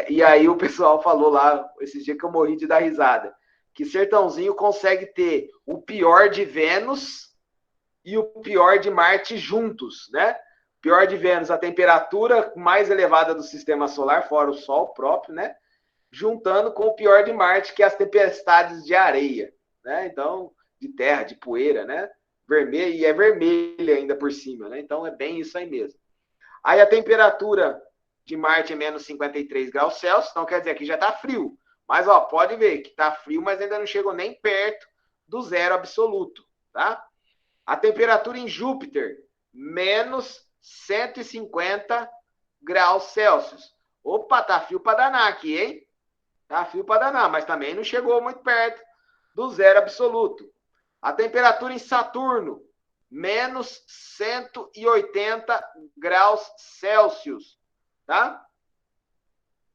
A: E aí o pessoal falou lá, esses dias que eu morri de dar risada, que Sertãozinho consegue ter o pior de Vênus e o pior de Marte juntos, né? O pior de Vênus, a temperatura mais elevada do sistema solar, fora o Sol próprio, né? Juntando com o pior de Marte, que é as tempestades de areia, né? Então, de terra, de poeira, né? Vermelho, e é vermelho ainda por cima, né? Então, é bem isso aí mesmo. Aí a temperatura de Marte é menos 53 graus Celsius, então quer dizer que já está frio. Mas, ó, pode ver que está frio, mas ainda não chegou nem perto do zero absoluto, tá? A temperatura em Júpiter, menos 150 graus Celsius. Opa, tá frio para danar aqui, hein? Tá frio para danar, mas também não chegou muito perto do zero absoluto. A temperatura em Saturno, menos 180 graus Celsius, tá?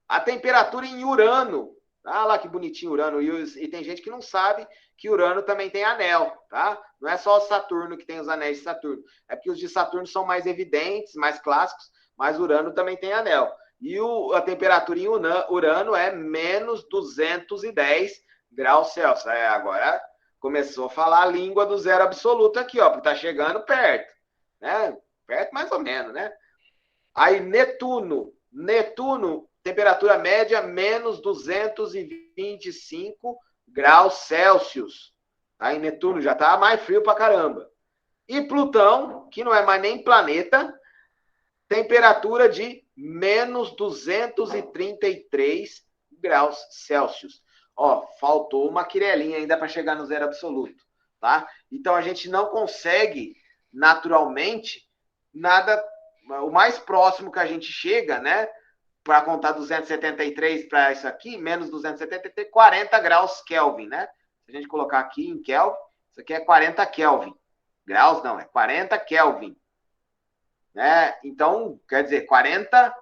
A: A temperatura em Urano, tá? Lá que bonitinho Urano, e tem gente que não sabe que Urano também tem anel, tá? Não é só o Saturno que tem os anéis de Saturno, é porque os de Saturno são mais evidentes, mais clássicos, mas Urano também tem anel. E a temperatura em Urano é menos 210 graus Celsius. Agora começou a falar a língua do zero absoluto aqui, ó, porque tá chegando perto, né? Perto mais ou menos, né? Aí Netuno, temperatura média menos 225 graus Celsius. Aí Netuno já tá mais frio pra caramba. E Plutão, que não é mais nem planeta, temperatura de menos 233 graus Celsius. Ó, faltou uma quirelinha ainda para chegar no zero absoluto, tá? Então a gente não consegue naturalmente nada, o mais próximo que a gente chega, né? Para contar 273 para isso aqui, menos 273, 40 graus Kelvin, né? Se a gente colocar aqui em Kelvin, isso aqui é 40 Kelvin. Graus não, é 40 Kelvin. Né? Então, quer dizer, 40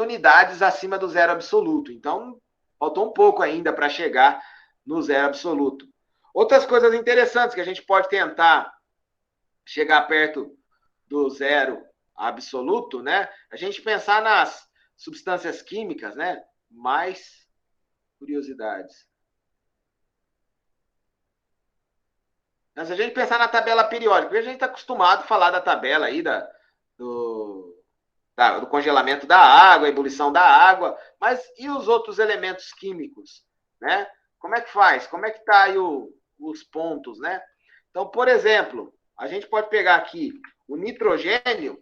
A: unidades acima do zero absoluto. Então, faltou um pouco ainda para chegar no zero absoluto. Outras coisas interessantes que a gente pode tentar chegar perto do zero absoluto, né? A gente pensar nas substâncias químicas, né? Mais curiosidades. Mas se a gente pensar na tabela periódica, porque a gente está acostumado a falar da tabela aí do congelamento da água, a ebulição da água, mas e os outros elementos químicos, né? Como é que faz? Como é que está aí os pontos, né? Então, por exemplo, a gente pode pegar aqui o nitrogênio,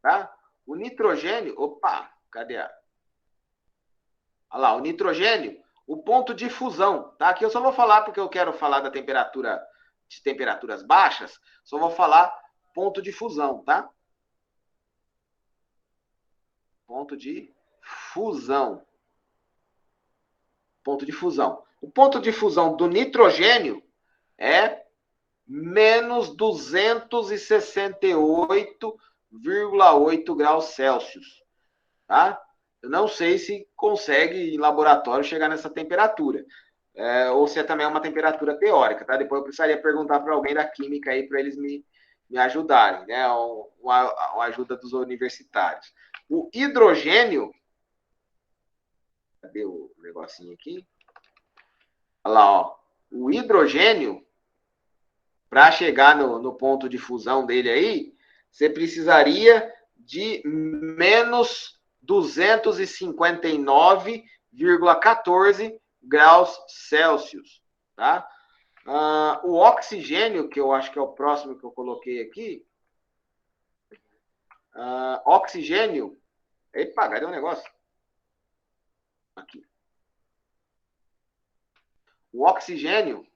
A: tá? O nitrogênio, opa, cadê a... Olha lá, o nitrogênio, o ponto de fusão, tá? Aqui eu só vou falar porque eu quero falar da temperatura, de temperaturas baixas, só vou falar ponto de fusão, tá? Ponto de fusão. Ponto de fusão. O ponto de fusão do nitrogênio é menos 268,8 graus Celsius, tá? Eu não sei se consegue em laboratório chegar nessa temperatura, ou se é também uma temperatura teórica, tá? Depois eu precisaria perguntar para alguém da química aí para eles me ajudarem, né? Uma ajuda dos universitários. O hidrogênio, cadê o negocinho aqui? Olha lá, ó. O hidrogênio, para chegar no ponto de fusão dele aí, você precisaria de menos 259,14 graus Celsius, tá? O oxigênio, que eu acho que é o próximo que eu coloquei aqui, oxigênio, epa, cadê o negócio? Aqui. O oxigênio,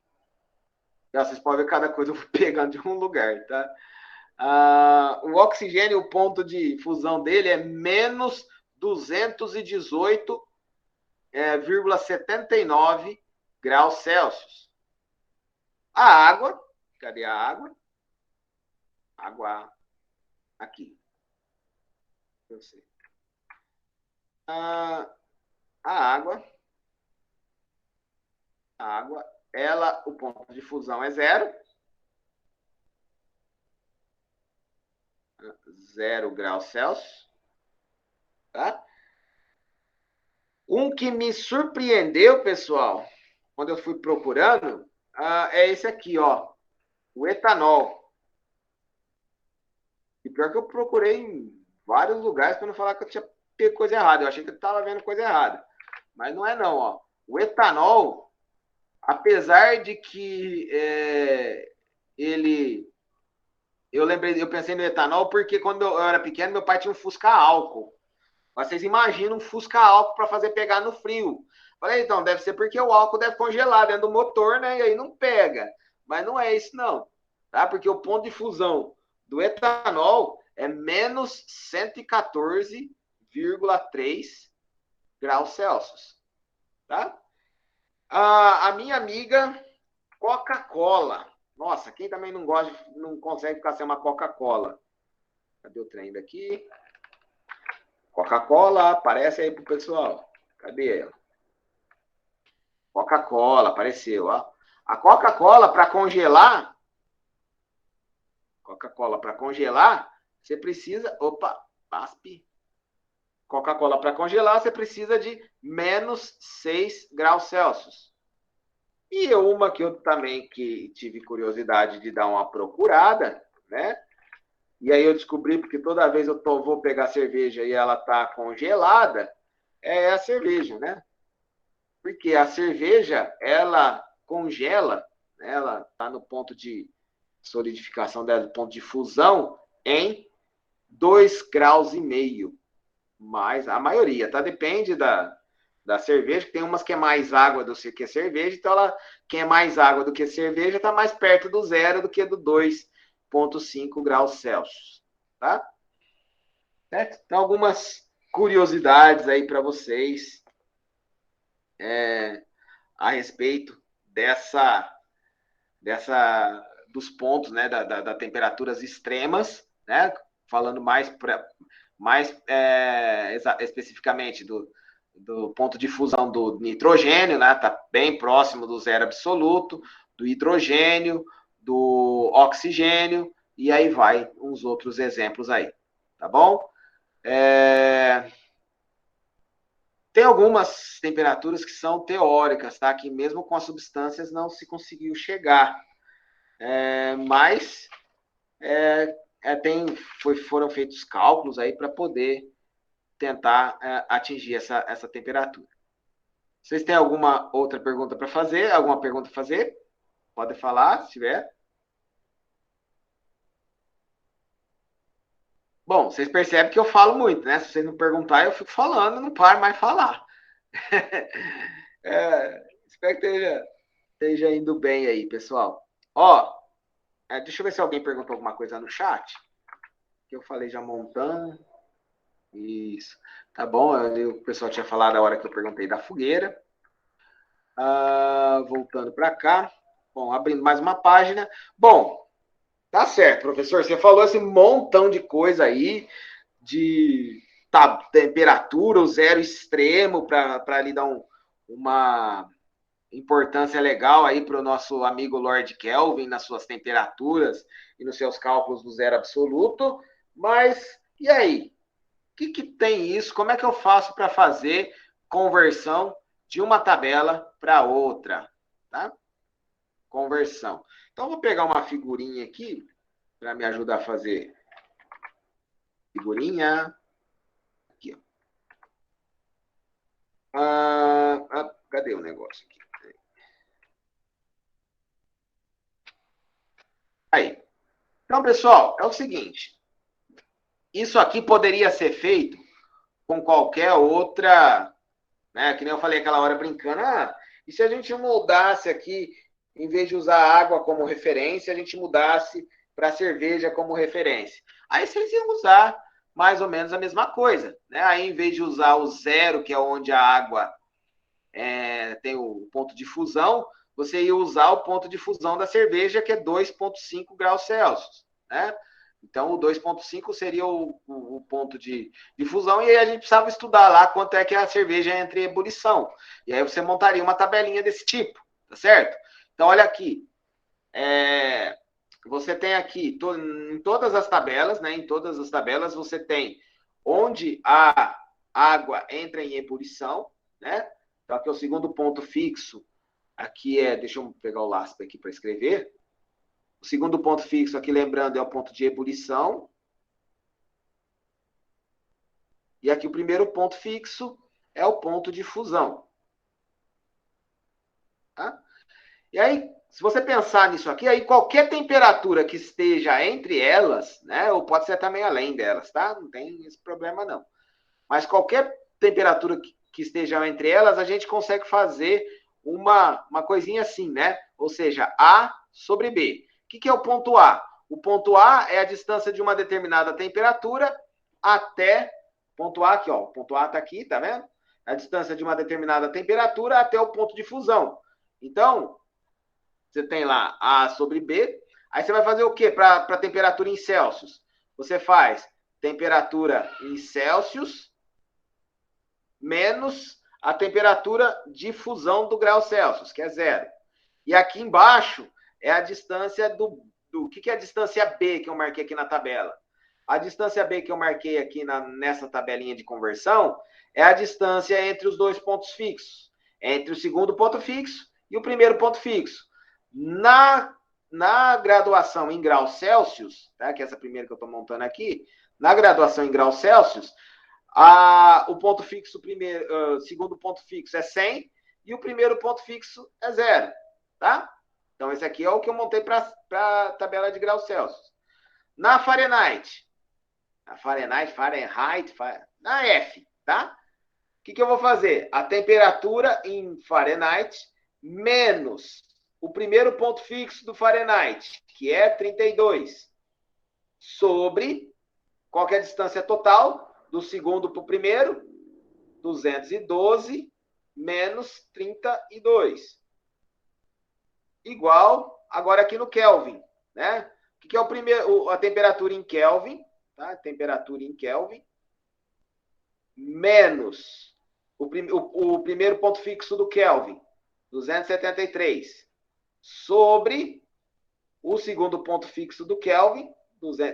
A: vocês podem ver cada coisa eu vou pegando de um lugar, tá? O oxigênio, o ponto de fusão dele é menos 218,79 graus Celsius. A água, cadê a água? Água aqui. Eu sei. A água, ela, o ponto de fusão é zero. 0 graus Celsius. Tá? Um que me surpreendeu, pessoal, quando eu fui procurando, é esse aqui, ó. O etanol. E pior que eu procurei em vários lugares para não falar que eu tinha pego coisa errada. Eu achei que eu estava vendo coisa errada. Mas não é não, ó. O etanol, apesar de que ele... Eu pensei no etanol porque quando eu era pequeno, meu pai tinha um Fusca álcool. Vocês imaginam um Fusca álcool para fazer pegar no frio. Falei, então, deve ser porque o álcool deve congelar dentro do motor, né? E aí não pega. Mas não é isso, não. Tá? Porque o ponto de fusão do etanol é menos 114,3 graus Celsius. Tá? A minha amiga Coca-Cola. Nossa, quem também não gosta, não consegue ficar sem uma Coca-Cola? Cadê o trem daqui? Coca-Cola, aparece aí pro pessoal. Cadê ela? Coca-Cola, apareceu, ó. A Coca-Cola para congelar, você precisa, opa, PASP. Coca-Cola para congelar, você precisa de menos 6 graus Celsius. E uma que eu também que tive curiosidade de dar uma procurada, né? E aí eu descobri, porque toda vez eu vou pegar cerveja e ela tá congelada, é a cerveja, né? Porque a cerveja, ela congela, né? Ela está no ponto de solidificação dela, ponto de fusão, em 2,5 graus. Mas a maioria, tá? Depende da cerveja, tem umas que é mais água do que cerveja, então quem é mais água do que cerveja está mais perto do zero do que do 2,5 graus Celsius, tá? Certo? Então, algumas curiosidades aí para vocês a respeito dos pontos, né, das temperaturas extremas, né? Falando especificamente do ponto de fusão do nitrogênio, né? Está bem próximo do zero absoluto, do hidrogênio, do oxigênio, e aí vai uns outros exemplos aí, tá bom? Tem algumas temperaturas que são teóricas, tá? Que mesmo com as substâncias não se conseguiu chegar. Mas foram feitos cálculos aí para poder tentar atingir essa temperatura. Vocês têm alguma outra pergunta para fazer? Alguma pergunta a fazer? Pode falar, se tiver. Bom, vocês percebem que eu falo muito, né? Se vocês não perguntarem, eu fico falando, não paro mais falar. Espero que esteja indo bem aí, pessoal. Ó, deixa eu ver se alguém perguntou alguma coisa no chat. Que eu falei já montando. Isso. Tá bom, o pessoal tinha falado a hora que eu perguntei da fogueira. Voltando para cá. Bom, abrindo mais uma página. Bom, tá certo, professor. Você falou esse montão de coisa aí, de temperatura, o zero extremo, para lhe dar uma importância legal aí para o nosso amigo Lord Kelvin nas suas temperaturas e nos seus cálculos do zero absoluto. Mas, e aí? O que tem isso? Como é que eu faço para fazer conversão de uma tabela para outra? Tá? Conversão. Então, vou pegar uma figurinha aqui para me ajudar a fazer. Figurinha. Aqui, ó. Cadê o negócio aqui? Aí. Então, pessoal, é o seguinte. Isso aqui poderia ser feito com qualquer outra, né? Que nem eu falei aquela hora brincando. E se a gente mudasse aqui, em vez de usar água como referência, a gente mudasse para cerveja como referência? Aí vocês iam usar mais ou menos a mesma coisa, né? Aí, em vez de usar o zero, que é onde a água tem o ponto de fusão, você ia usar o ponto de fusão da cerveja, que é 2,5 graus Celsius, né? Então, o 2,5 seria o ponto de fusão, e aí a gente precisava estudar lá quanto é que a cerveja entra em ebulição. E aí você montaria uma tabelinha desse tipo, tá certo? Então, olha aqui. Você tem aqui, em todas as tabelas, né? Em todas as tabelas, você tem onde a água entra em ebulição, né? Então, aqui é o segundo ponto fixo. Aqui deixa eu pegar o lápis aqui para escrever. O segundo ponto fixo aqui, lembrando, é o ponto de ebulição. E aqui o primeiro ponto fixo é o ponto de fusão. Tá? E aí, se você pensar nisso aqui, aí qualquer temperatura que esteja entre elas, né, ou pode ser também além delas, tá? Não tem esse problema, não. Mas qualquer temperatura que esteja entre elas, a gente consegue fazer uma coisinha assim, né? Ou seja, A sobre B. O que é o ponto A? O ponto A é a distância de uma determinada temperatura até... Ponto A aqui, ó. O ponto A está aqui, tá vendo? A distância de uma determinada temperatura até o ponto de fusão. Então, você tem lá A sobre B. Aí você vai fazer o quê para a temperatura em Celsius? Você faz temperatura em Celsius menos a temperatura de fusão do grau Celsius, que é zero. E aqui embaixo é a distância o que é a distância B que eu marquei aqui na tabela? A distância B que eu marquei aqui nessa tabelinha de conversão é a distância entre os dois pontos fixos, entre o segundo ponto fixo e o primeiro ponto fixo. Na graduação em graus Celsius, tá? Que é essa primeira que eu estou montando aqui, na graduação em graus Celsius, o ponto fixo segundo ponto fixo é 100 e o primeiro ponto fixo é 0, tá? Então, esse aqui é o que eu montei para a tabela de graus Celsius. Na Fahrenheit, na F, tá? O que eu vou fazer? A temperatura em Fahrenheit menos o primeiro ponto fixo do Fahrenheit, que é 32, sobre qual que é a distância total do segundo para o primeiro, 212 menos 32. Igual, agora aqui no Kelvin, né? O que é o primeiro, a temperatura em Kelvin, tá? Temperatura em Kelvin, menos o primeiro ponto fixo do Kelvin, 273, sobre o segundo ponto fixo do Kelvin,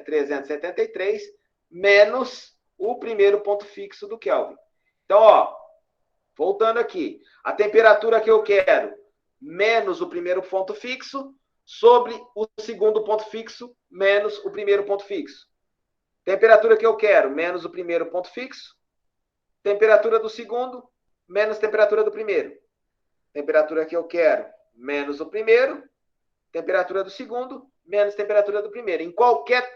A: 373, menos o primeiro ponto fixo do Kelvin. Então, ó, voltando aqui, a temperatura que eu quero, menos o primeiro ponto fixo, sobre o segundo ponto fixo, menos o primeiro ponto fixo. Temperatura que eu quero, menos o primeiro ponto fixo, temperatura do segundo, menos temperatura do primeiro. Temperatura que eu quero, menos o primeiro, temperatura do segundo, menos temperatura do primeiro. Em qualquer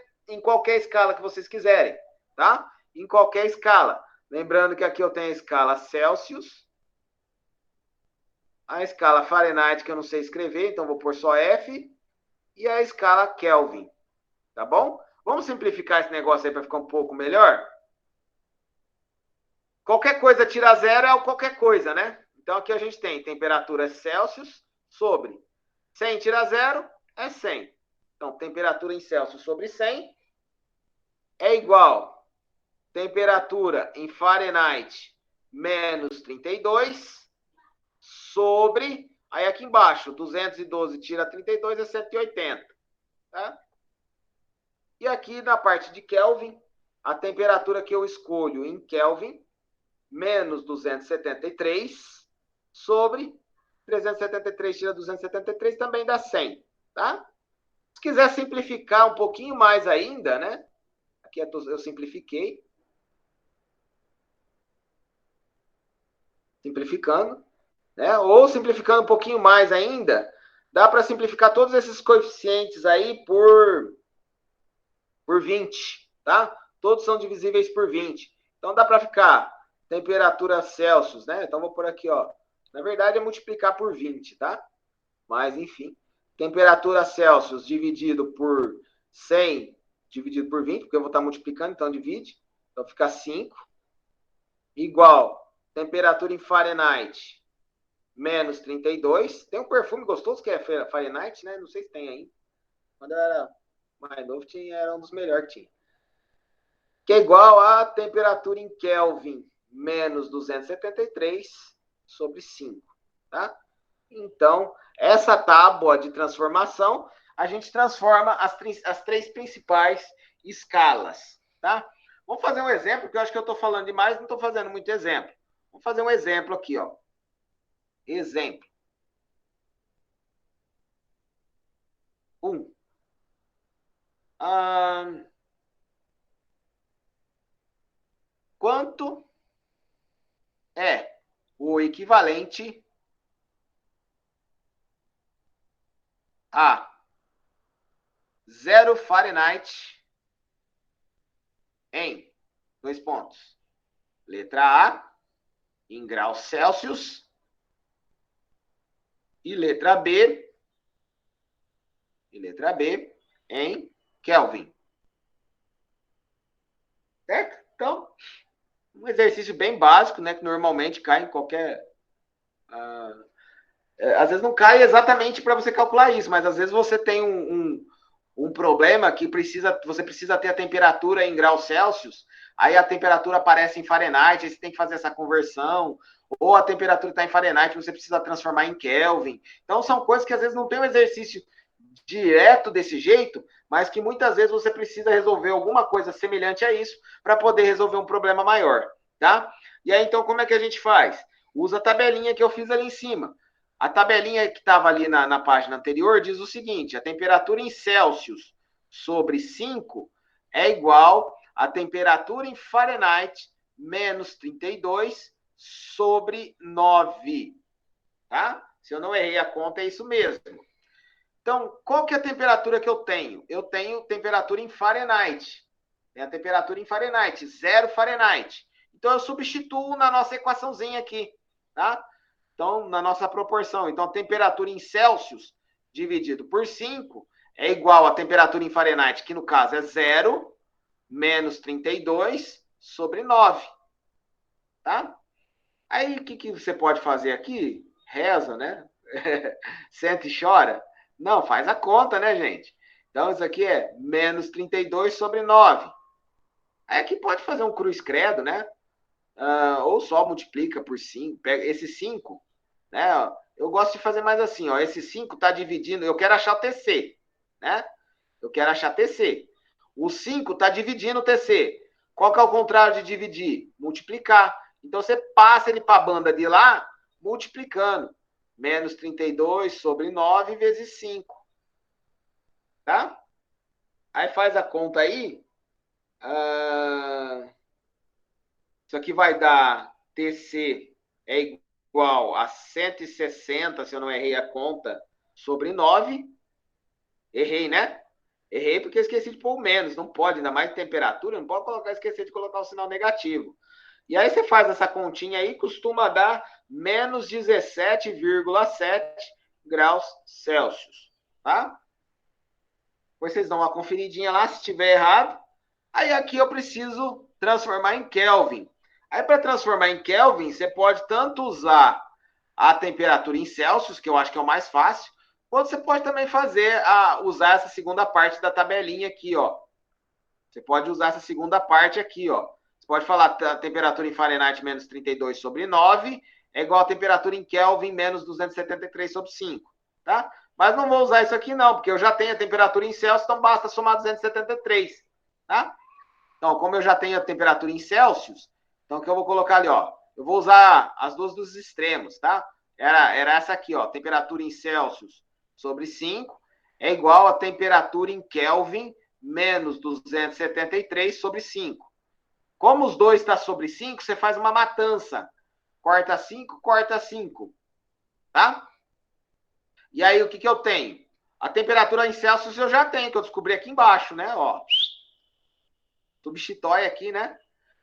A: escala que vocês quiserem, tá? Em qualquer escala. Lembrando que aqui eu tenho a escala Celsius, a escala Fahrenheit, que eu não sei escrever, então vou pôr só F, e a escala Kelvin, tá bom? Vamos simplificar esse negócio aí para ficar um pouco melhor? Qualquer coisa tira zero é qualquer coisa, né? Então aqui a gente tem temperatura Celsius sobre 100 tira zero é 100. Então, temperatura em Celsius sobre 100 é igual temperatura em Fahrenheit menos 32 sobre, aí aqui embaixo, 212 tira 32 é 180. Tá? E aqui na parte de Kelvin, a temperatura que eu escolho em Kelvin, menos 273 sobre 373 tira 273 também dá 100, tá? Se quiser simplificar um pouquinho mais ainda, né? Aqui eu simplifiquei. Simplificando, né? Ou simplificando um pouquinho mais ainda, dá para simplificar todos esses coeficientes aí por 20, tá? Todos são divisíveis por 20. Então dá para ficar temperatura Celsius, né? Então vou por aqui, ó. Na verdade é multiplicar por 20, tá? Mas enfim, temperatura Celsius dividido por 100 dividido por 20, porque eu vou estar multiplicando, então divide. Então fica 5 igual temperatura em Fahrenheit menos 32. Tem um perfume gostoso que é Fahrenheit, né? Não sei se tem aí. Quando eu era mais novo, era um dos melhores que tinha. Que é igual a temperatura em Kelvin menos 273 sobre 5. Tá? Então, essa tábua de transformação, a gente transforma as três principais escalas. Tá? Vamos fazer um exemplo, que eu acho que eu estou falando demais, não estou fazendo muito exemplo. Vamos fazer um exemplo aqui, ó. Exemplo. 1. Quanto é o equivalente a 0 Fahrenheit em 2 pontos. Letra A, em graus Celsius. E letra B, em Kelvin. Certo? Então, um exercício bem básico, né? Que normalmente cai em qualquer... às vezes não cai exatamente para você calcular isso, mas às vezes você tem um problema que você precisa ter a temperatura em graus Celsius, aí a temperatura aparece em Fahrenheit, aí você tem que fazer essa conversão, ou a temperatura está em Fahrenheit, você precisa transformar em Kelvin. Então, são coisas que às vezes não tem um exercício direto desse jeito, mas que muitas vezes você precisa resolver alguma coisa semelhante a isso para poder resolver um problema maior, tá? E aí, então, como é que a gente faz? Usa a tabelinha que eu fiz ali em cima. A tabelinha que estava ali na página anterior diz o seguinte: a temperatura em Celsius sobre 5 é igual à temperatura em Fahrenheit menos 32 sobre 9. Tá? Se eu não errei a conta, é isso mesmo. Então, qual que é a temperatura que eu tenho? Eu tenho temperatura em Fahrenheit. Tem a temperatura em Fahrenheit, 0 Fahrenheit. Então, eu substituo na nossa equaçãozinha aqui, tá? Então, na nossa proporção. Então, a temperatura em Celsius dividido por 5 é igual à temperatura em Fahrenheit, que no caso é 0 menos 32 sobre 9. Tá? Aí, o que você pode fazer aqui? Reza, né? Senta e chora. Não, faz a conta, né, gente? Então, isso aqui é menos 32 sobre 9. Aí aqui pode fazer um cruz credo, né? Ou só multiplica por 5. Pega esse 5, né? Eu gosto de fazer mais assim, ó. Esse 5 está dividindo, eu quero achar o TC, né? Eu quero achar TC. O 5 está dividindo o TC. Qual que é o contrário de dividir? Multiplicar. Então, você passa ele para a banda de lá, multiplicando. Menos 32 sobre 9 vezes 5. Tá? Aí faz a conta aí. Isso aqui vai dar TC é igual a 160, se eu não errei a conta, sobre 9. Errei, né? Errei porque eu esqueci de pôr o menos. Não pode, ainda mais temperatura, não pode esquecer de colocar o sinal negativo. E aí você faz essa continha aí, costuma dar menos 17,7 graus Celsius. Tá? Depois vocês dão uma conferidinha lá, se estiver errado. Aí aqui eu preciso transformar em Kelvin. Aí para transformar em Kelvin, você pode tanto usar a temperatura em Celsius, que eu acho que é o mais fácil, quanto você pode também usar essa segunda parte da tabelinha aqui, ó. Você pode usar essa segunda parte aqui, ó. Você pode falar a temperatura em Fahrenheit menos 32 sobre 9 é igual a temperatura em Kelvin menos 273 sobre 5, tá? Mas não vou usar isso aqui não, porque eu já tenho a temperatura em Celsius, então basta somar 273, tá? Então, como eu já tenho a temperatura em Celsius, então o que eu vou colocar ali, ó? Eu vou usar as duas dos extremos, tá? Era essa aqui, ó. Temperatura em Celsius sobre 5 é igual a temperatura em Kelvin menos 273 sobre 5. Como os dois estão sobre 5, você faz uma matança. Corta 5, corta 5. Tá? E aí, o que eu tenho? A temperatura em Celsius eu já tenho, que eu descobri aqui embaixo, né? Ó. Substitui aqui, né?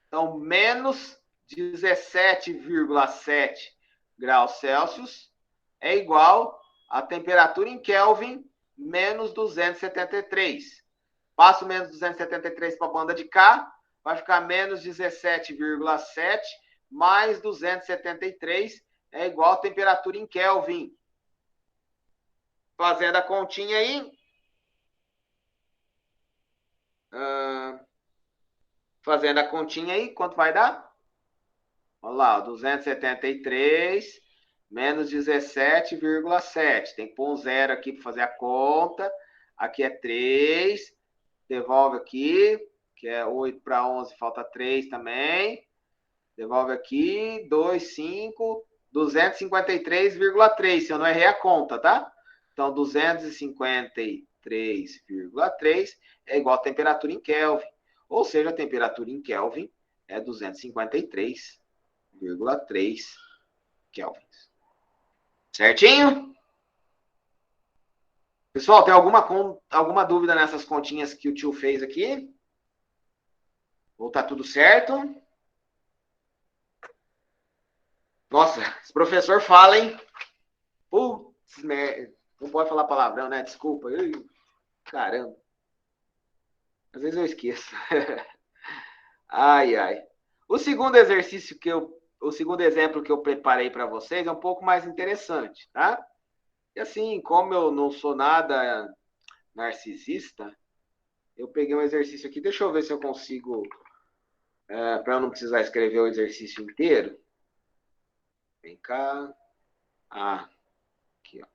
A: Então, menos 17,7 graus Celsius é igual a temperatura em Kelvin menos 273. Passo menos 273 para a banda de cá, vai ficar menos 17,7 mais 273 é igual a temperatura em Kelvin. Fazendo a continha aí. Fazendo a continha aí, quanto vai dar? Olha lá, 273 menos 17,7. Tem que pôr um zero aqui para fazer a conta. Aqui é 3. Devolve aqui, que é 8 para 11, falta 3 também. Devolve aqui, 2, 5, 253,3, se eu não errei a conta, tá? Então, 253,3 é igual a temperatura em Kelvin. Ou seja, a temperatura em Kelvin é 253,3 kelvins. Certinho? Pessoal, tem alguma dúvida nessas continhas que o tio fez aqui? Ou tá tudo certo? Nossa, esse professor fala, hein? Putz, não pode falar palavrão, né? Desculpa. Caramba. Às vezes eu esqueço. Ai, ai. O segundo exemplo que eu preparei para vocês é um pouco mais interessante, tá? E assim, como eu não sou nada narcisista, eu peguei um exercício aqui. Deixa eu ver se eu consigo, para eu não precisar escrever o exercício inteiro. Vem cá. Aqui, ó.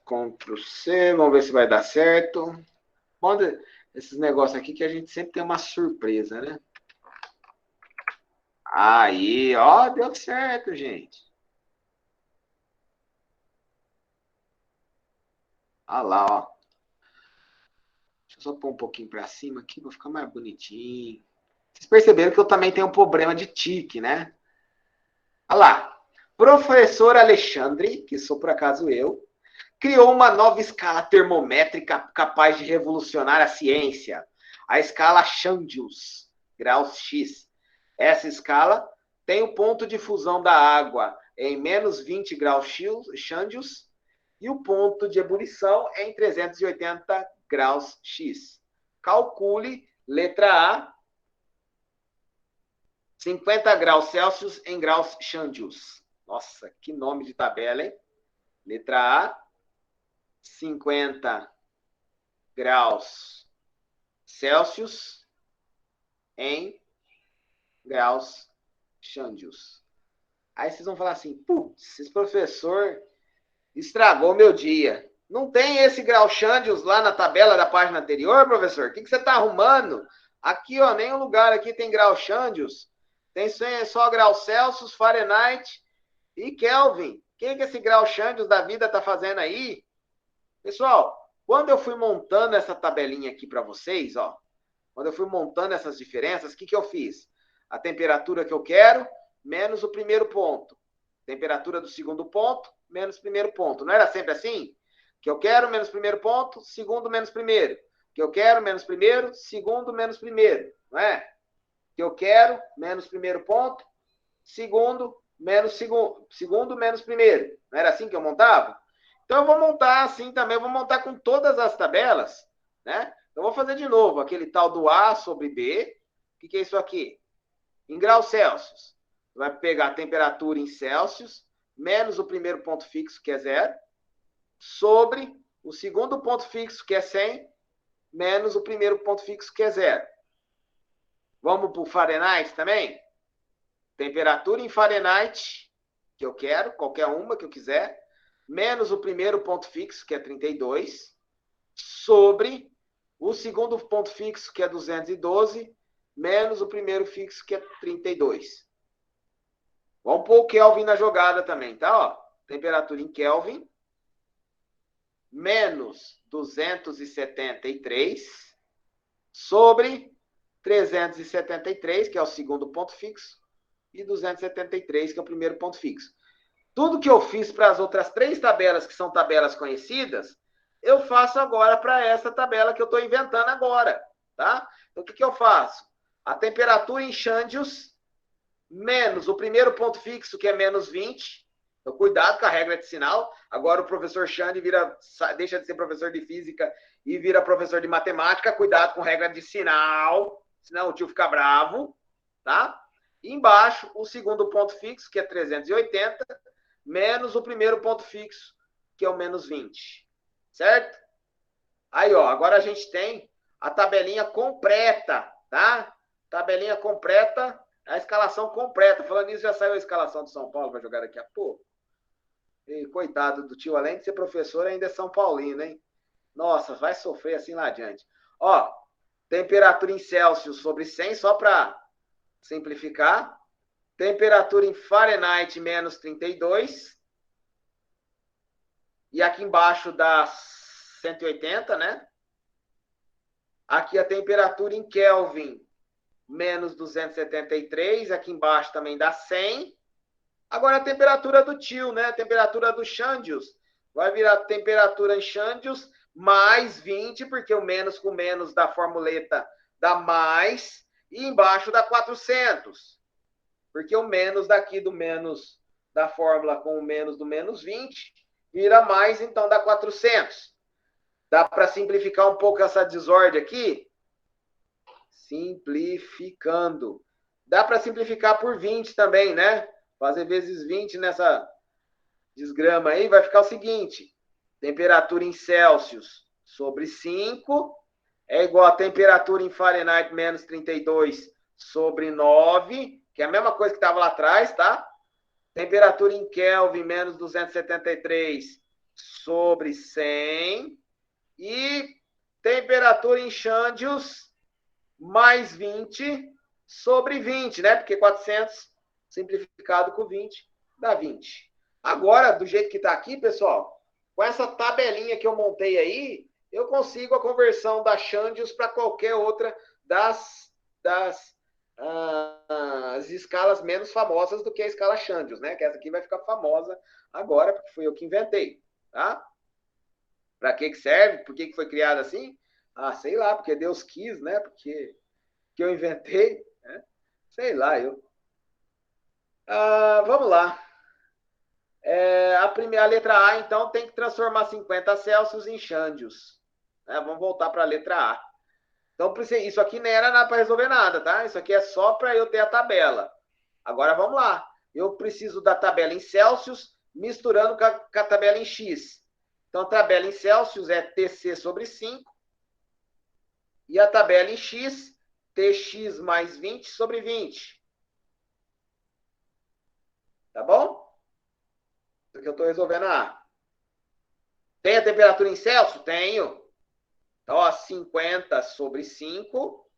A: Ctrl C, vamos ver se vai dar certo. Bom, esses negócios aqui que a gente sempre tem uma surpresa, né? Aí, ó, deu certo, gente. Olha lá, ó. Deixa eu só pôr um pouquinho para cima aqui, vai ficar mais bonitinho. Vocês perceberam que eu também tenho um problema de tique, né? Olha lá. Professor Alexandre, que sou por acaso eu, criou uma nova escala termométrica capaz de revolucionar a ciência. a escala Chandius, graus X. Essa escala tem o ponto de fusão da água em menos 20 graus Chandius e o ponto de ebulição em 380 graus X. Calcule, letra A, 50 graus Celsius em graus Chandius. Nossa, que nome de tabela, hein? Letra A, 50 graus Celsius em graus Chandius. Aí vocês vão falar assim, putz, esse professor estragou meu dia. Não tem esse grau Chandius lá na tabela da página anterior, professor? O que você está arrumando? Aqui, ó, nenhum lugar aqui tem grau Chandius. Tem só grau Celsius, Fahrenheit e Kelvin. O que esse grau Chandius da vida está fazendo aí? Pessoal, quando eu fui montando essa tabelinha aqui para vocês, ó, quando eu fui montando essas diferenças, o que eu fiz? A temperatura que eu quero, menos o primeiro ponto. Temperatura do segundo ponto, menos o primeiro ponto. Não era sempre assim? Que eu quero, menos primeiro ponto, segundo, menos primeiro. Que eu quero, menos primeiro, segundo, menos primeiro. Não é? Que eu quero, menos primeiro ponto, segundo, menos primeiro. Não era assim que eu montava? Então, eu vou montar assim também, eu vou montar com todas as tabelas, né? Então, eu vou fazer de novo aquele tal do A sobre B. O que é isso aqui? Em graus Celsius. Vai pegar a temperatura em Celsius, menos o primeiro ponto fixo, que é 0, sobre o segundo ponto fixo, que é 100, menos o primeiro ponto fixo, que é 0. Vamos para o Fahrenheit também? Temperatura em Fahrenheit, que eu quero, qualquer uma que eu quiser, menos o primeiro ponto fixo, que é 32, sobre o segundo ponto fixo, que é 212, menos o primeiro fixo, que é 32. Vamos pôr o Kelvin na jogada também, tá? Ó, temperatura em Kelvin, menos 273, sobre 373, que é o segundo ponto fixo, e 273, que é o primeiro ponto fixo. Tudo que eu fiz para as outras 3 tabelas, que são tabelas conhecidas, eu faço agora para essa tabela que eu estou inventando agora, tá? Então, o que eu faço? A temperatura em Chandius, menos o primeiro ponto fixo, que é menos 20. Então, cuidado com a regra de sinal. Agora o professor Xande deixa de ser professor de física e vira professor de matemática. Cuidado com a regra de sinal, senão o tio fica bravo, tá? E embaixo, o segundo ponto fixo, que é 380, menos o primeiro ponto fixo, que é o menos 20. Certo? Aí, ó, agora a gente tem a tabelinha completa, tá? Tabelinha completa, a escalação completa. Falando nisso, já saiu a escalação do São Paulo para jogar daqui a pouco. E, coitado do tio, além de ser professor, ainda é São Paulino, hein? Nossa, vai sofrer assim lá adiante. Ó, temperatura em Celsius sobre 100, só para simplificar. Temperatura em Fahrenheit, menos 32. E aqui embaixo dá 180, né? Aqui a temperatura em Kelvin, menos 273. Aqui embaixo também dá 100. Agora a temperatura do tio, né? A temperatura do Chandius. Vai virar temperatura em Chandius mais 20, porque o menos com menos da formuleta dá mais. E embaixo dá 400. Porque o menos daqui do menos da fórmula com o menos do menos 20 vira mais, então dá 400. Dá para simplificar um pouco essa desordem aqui? Simplificando. Dá para simplificar por 20 também, né? Fazer vezes 20 nessa desgrama aí, vai ficar o seguinte. Temperatura em Celsius sobre 5 é igual a temperatura em Fahrenheit menos 32 sobre 9, que é a mesma coisa que estava lá atrás, tá? Temperatura em Kelvin menos 273 sobre 100. E temperatura em Chandius mais 20 sobre 20, né? Porque 400 simplificado com 20 dá 20. Agora, do jeito que está aqui, pessoal, com essa tabelinha que eu montei aí, eu consigo a conversão da Chandius para qualquer outra das as escalas menos famosas do que a escala Chandius, né? Que essa aqui vai ficar famosa agora, porque fui eu que inventei, tá? Para que serve? Por que foi criada assim? Ah, sei lá, porque Deus quis, né? Porque que eu inventei, né? Sei lá, eu. Vamos lá. A letra A, então, tem que transformar 50 Celsius em Xandios. Né? Vamos voltar para a letra A. Então, isso aqui não era para resolver nada, tá? Isso aqui é só para eu ter a tabela. Agora, vamos lá. Eu preciso da tabela em Celsius misturando com a tabela em X. Então, a tabela em Celsius é TC sobre 5. E a tabela em X, TX mais 20 sobre 20. Tá bom? Isso aqui eu estou resolvendo a A. Tem a temperatura em Celsius? Tenho. Então, ó, 50 sobre 5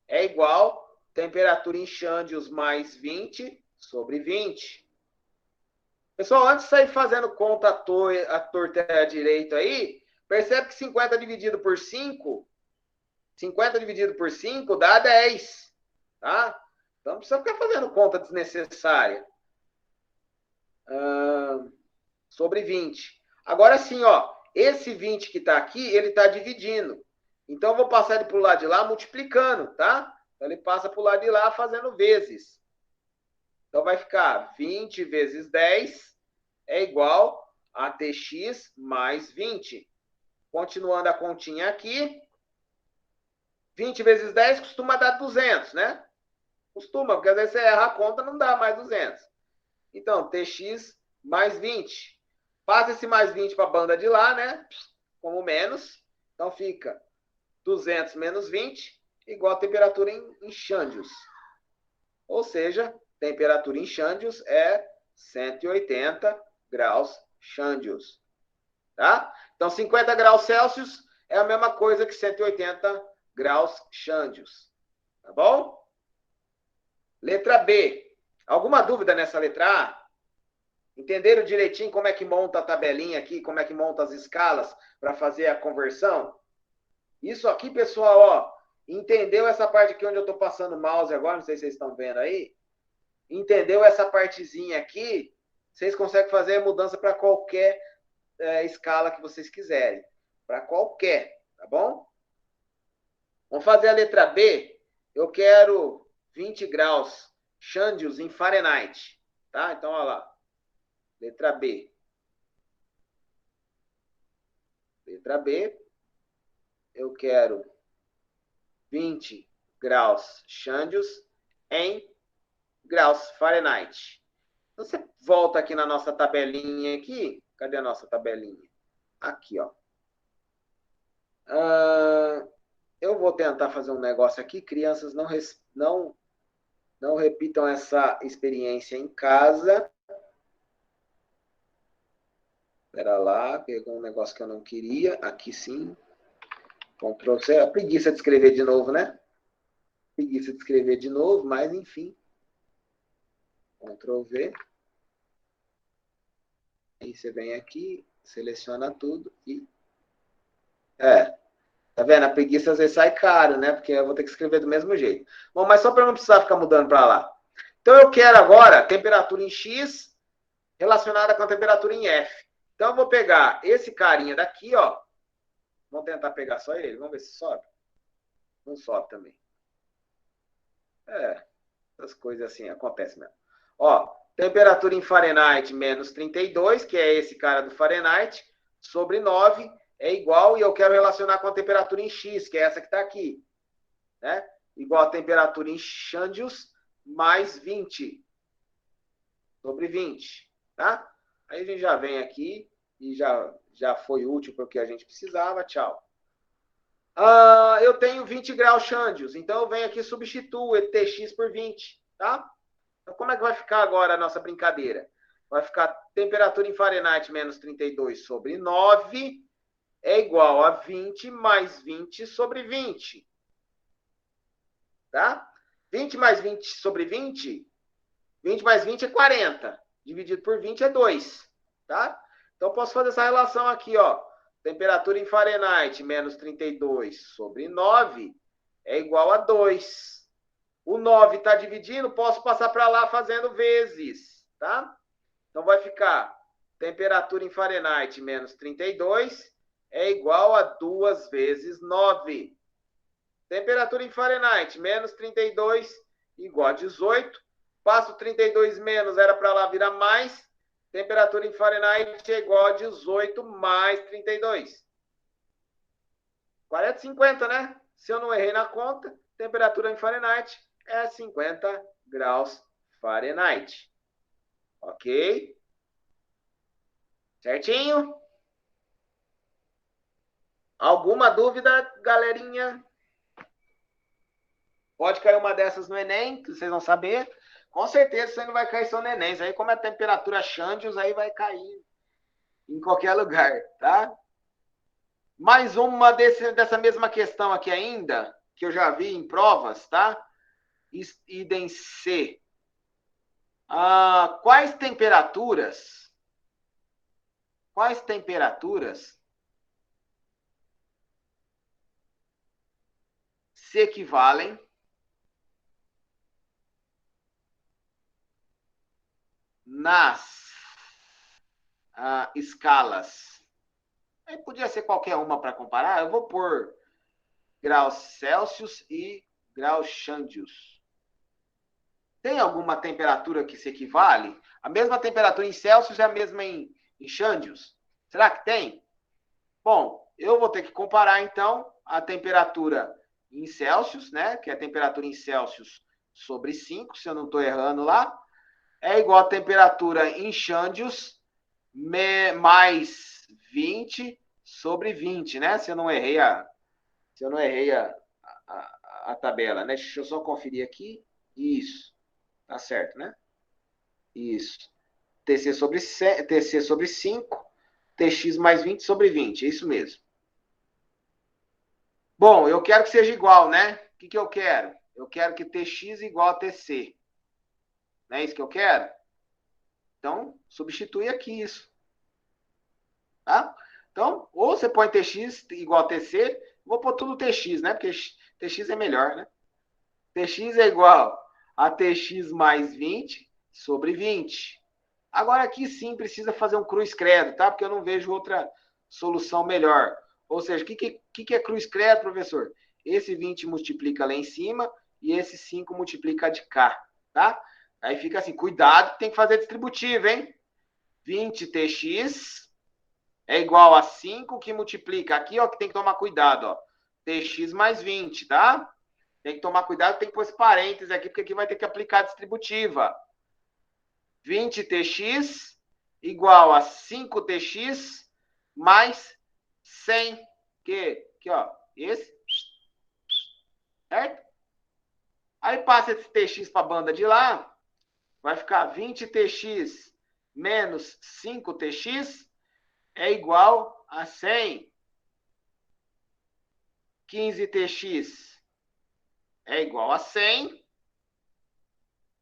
A: é igual temperatura em Xandios mais 20 sobre 20. Pessoal, antes de sair fazendo conta à torta à direita aí, percebe que 50 dividido por 5, 50 dividido por 5 dá 10. Tá? Então, não precisa ficar fazendo conta desnecessária. Sobre 20. Agora sim, ó, esse 20 que está aqui, ele está dividindo. Então, eu vou passar ele para o lado de lá multiplicando, tá? Então, ele passa para o lado de lá fazendo vezes. Então, vai ficar 20 vezes 10 é igual a TX mais 20. Continuando a continha aqui, 20 vezes 10 costuma dar 200, né? Costuma, porque às vezes você erra a conta, não dá mais 200. Então, TX mais 20. Passa esse mais 20 para a banda de lá, né? Como menos. Então, fica 200 menos 20 igual a temperatura em Xandios. Ou seja, temperatura em Xandios é 180 graus Xandios. Tá? Então, 50 graus Celsius é a mesma coisa que 180 graus Xandios. Tá bom? Letra B. Alguma dúvida nessa letra A? Entenderam direitinho como é que monta a tabelinha aqui, como é que monta as escalas para fazer a conversão? Isso aqui, pessoal, ó, entendeu essa parte aqui onde eu estou passando o mouse agora? Não sei se vocês estão vendo aí. Entendeu essa partezinha aqui? Vocês conseguem fazer a mudança para qualquer escala que vocês quiserem. Para qualquer, tá bom? Vamos fazer a letra B. Eu quero 20 graus Xandios em Fahrenheit. Tá? Então, olha lá. Letra B. Letra B. Eu quero 20 graus Xandios em graus Fahrenheit. Então, você volta aqui na nossa tabelinha aqui. Cadê a nossa tabelinha? Aqui, ó. Eu vou tentar fazer um negócio aqui. Crianças, não repitam essa experiência em casa. Espera lá, pegou um negócio que eu não queria. Aqui sim. Ctrl C. A preguiça de escrever de novo, né? Preguiça de escrever de novo, mas enfim. Ctrl V. Aí você vem aqui, seleciona tudo e... Tá vendo? A preguiça às vezes sai caro, né? Porque eu vou ter que escrever do mesmo jeito. Bom, mas só para não precisar ficar mudando para lá. Então, eu quero agora temperatura em X relacionada com a temperatura em F. Então, eu vou pegar esse carinha daqui, ó. Vamos tentar pegar só ele. Vamos ver se sobe. Não sobe também. Essas coisas assim acontecem mesmo. Ó, temperatura em Fahrenheit menos 32, que é esse cara do Fahrenheit, sobre 9 é igual, e eu quero relacionar com a temperatura em X, que é essa que está aqui. Né? Igual a temperatura em Xandios mais 20 sobre 20. Tá? Aí a gente já vem aqui e já foi útil para o que a gente precisava. Tchau. Eu tenho 20 graus Xandios, então eu venho aqui e substituo TX por 20. Tá? Então, como é que vai ficar agora a nossa brincadeira? Vai ficar temperatura em Fahrenheit menos 32 sobre 9 é igual a 20 mais 20 sobre 20. Tá? 20 mais 20 sobre 20, 20 mais 20 é 40. Dividido por 20 é 2. Tá? Então, posso fazer essa relação aqui, ó. Temperatura em Fahrenheit menos 32 sobre 9 é igual a 2. O 9 está dividindo, posso passar para lá fazendo vezes. Tá? Então, vai ficar temperatura em Fahrenheit menos 32 é igual a 2 vezes 9. Temperatura em Fahrenheit, menos 32, igual a 18. Passo 32 menos, era para lá virar mais. Temperatura em Fahrenheit é igual a 18 mais 32. 40, 50, né? Se eu não errei na conta, temperatura em Fahrenheit é 50 graus Fahrenheit. Ok? Certinho? Alguma dúvida, galerinha? Pode cair uma dessas no Enem, que vocês vão saber. Com certeza você não vai cair só no Enem. Isso aí, como é temperatura Chandius, aí vai cair em qualquer lugar, tá? Mais uma dessa mesma questão aqui ainda, que eu já vi em provas, tá? Idem C. Quais temperaturas se equivalem nas escalas? Aí podia ser qualquer uma para comparar. Eu vou pôr graus Celsius e graus Chandius. Tem alguma temperatura que se equivale? A mesma temperatura em Celsius é a mesma em Chandius? Será que tem? Bom, eu vou ter que comparar, então, a temperatura em Celsius, né? Que é a temperatura em Celsius sobre 5, se eu não estou errando lá. É igual a temperatura em Chandius mais 20 sobre 20, né? Se eu não errei a tabela, né? Deixa eu só conferir aqui. Isso. Tá certo, né? Isso. TC sobre 5, TX mais 20 sobre 20. É isso mesmo. Bom, eu quero que seja igual, né? O que eu quero? Eu quero que TX igual a TC. Não é isso que eu quero? Então, substitui aqui isso. Tá? Então, ou você põe TX igual a TC, vou pôr tudo TX, né? Porque TX é melhor, né? TX é igual a TX mais 20 sobre 20. Agora aqui sim precisa fazer um cruz credo, tá? Porque eu não vejo outra solução melhor. Ou seja, o que é cruz credo, professor? Esse 20 multiplica lá em cima e esse 5 multiplica de cá, tá? Aí fica assim, cuidado, tem que fazer distributivo, hein? 20tx é igual a 5 que multiplica. Aqui, ó, que tem que tomar cuidado, ó. Tx mais 20, tá? Tem que tomar cuidado, tem que pôr esse parênteses aqui, porque aqui vai ter que aplicar a distributiva. 20tx igual a 5tx mais 100. Que? Aqui, ó. Esse. Certo? Aí passa esse tx para a banda de lá. Vai ficar 20tx menos 5tx é igual a 100. 15tx é igual a 100.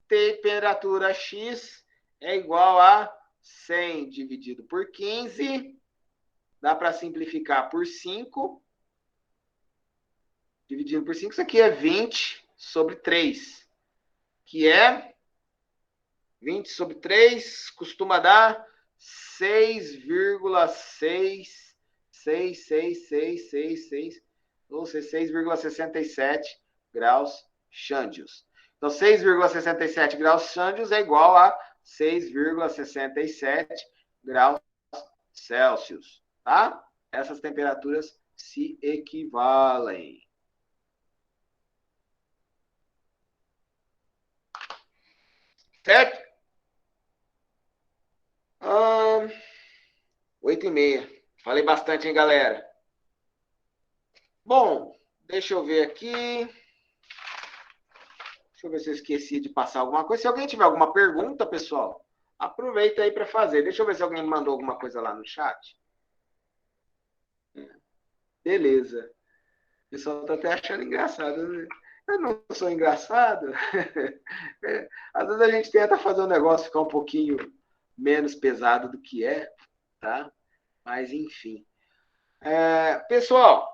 A: Temperatura X é igual a 100 dividido por 15. Dá para simplificar por 5. Dividido por 5, isso aqui é 20 sobre 3. Que é 20 sobre 3, costuma dar 6,66666, ou seja, 6,67 graus Chandius. Então, 6,67 graus Celsius é igual a 6,67 graus Celsius, tá? Essas temperaturas se equivalem. Certo? 8h30. Falei bastante, hein, galera? Bom, deixa eu ver aqui. Deixa eu ver se eu esqueci de passar alguma coisa. Se alguém tiver alguma pergunta, pessoal, aproveita aí para fazer. Deixa eu ver se alguém mandou alguma coisa lá no chat. Beleza. O pessoal está até achando engraçado, né? Eu não sou engraçado. Às vezes a gente tenta fazer o negócio ficar um pouquinho menos pesado do que é, tá? Mas, enfim. Pessoal,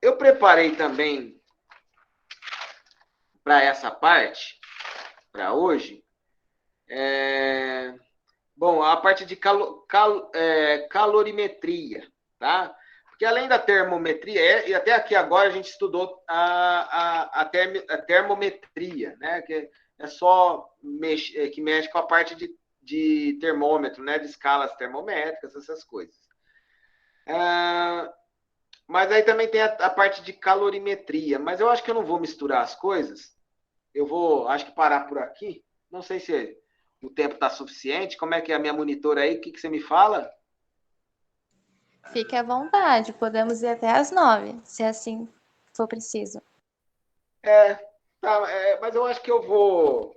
A: eu preparei também para essa parte, para hoje, bom, a parte de calorimetria, tá? Porque Porque além da termometria, e até aqui agora a gente estudou a termometria, né? Que é só que mexe com a parte de termômetro, né? De escalas termométricas, essas coisas. Mas aí também tem a parte de calorimetria. Mas eu acho que eu não vou misturar as coisas. Eu vou, acho que parar por aqui. Não sei se o tempo está suficiente. Como é que é a minha monitora aí? O que você me fala?
C: Fique à vontade, podemos ir até às 9, se assim for preciso.
A: Mas eu acho que eu vou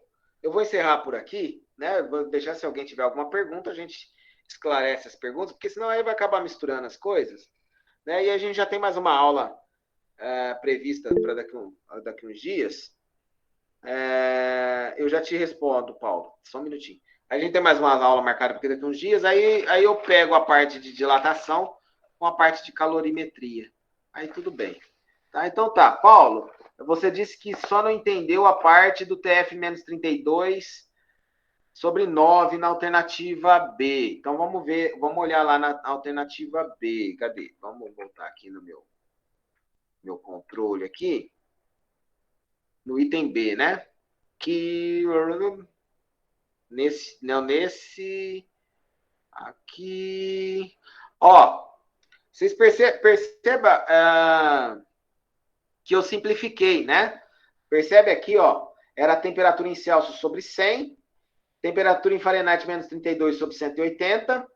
A: encerrar por aqui, né? Vou deixar se alguém tiver alguma pergunta, a gente esclarece as perguntas, porque senão aí vai acabar misturando as coisas, né? E a gente já tem mais uma aula prevista para daqui uns dias. Eu já te respondo, Paulo. Só um minutinho. A gente tem mais uma aula marcada para daqui uns dias, aí eu pego a parte de dilatação com a parte de calorimetria. Aí tudo bem. Tá? Então tá, Paulo, você disse que só não entendeu a parte do TF-32 sobre 9 na alternativa B. Então vamos ver, vamos olhar lá na alternativa B. Cadê? Vamos voltar aqui no meu controle aqui. No item B, né? Que nesse aqui, ó, vocês percebam que eu simplifiquei, né? Percebe aqui, ó, era a temperatura em Celsius sobre 100, temperatura em Fahrenheit menos 32 sobre 180,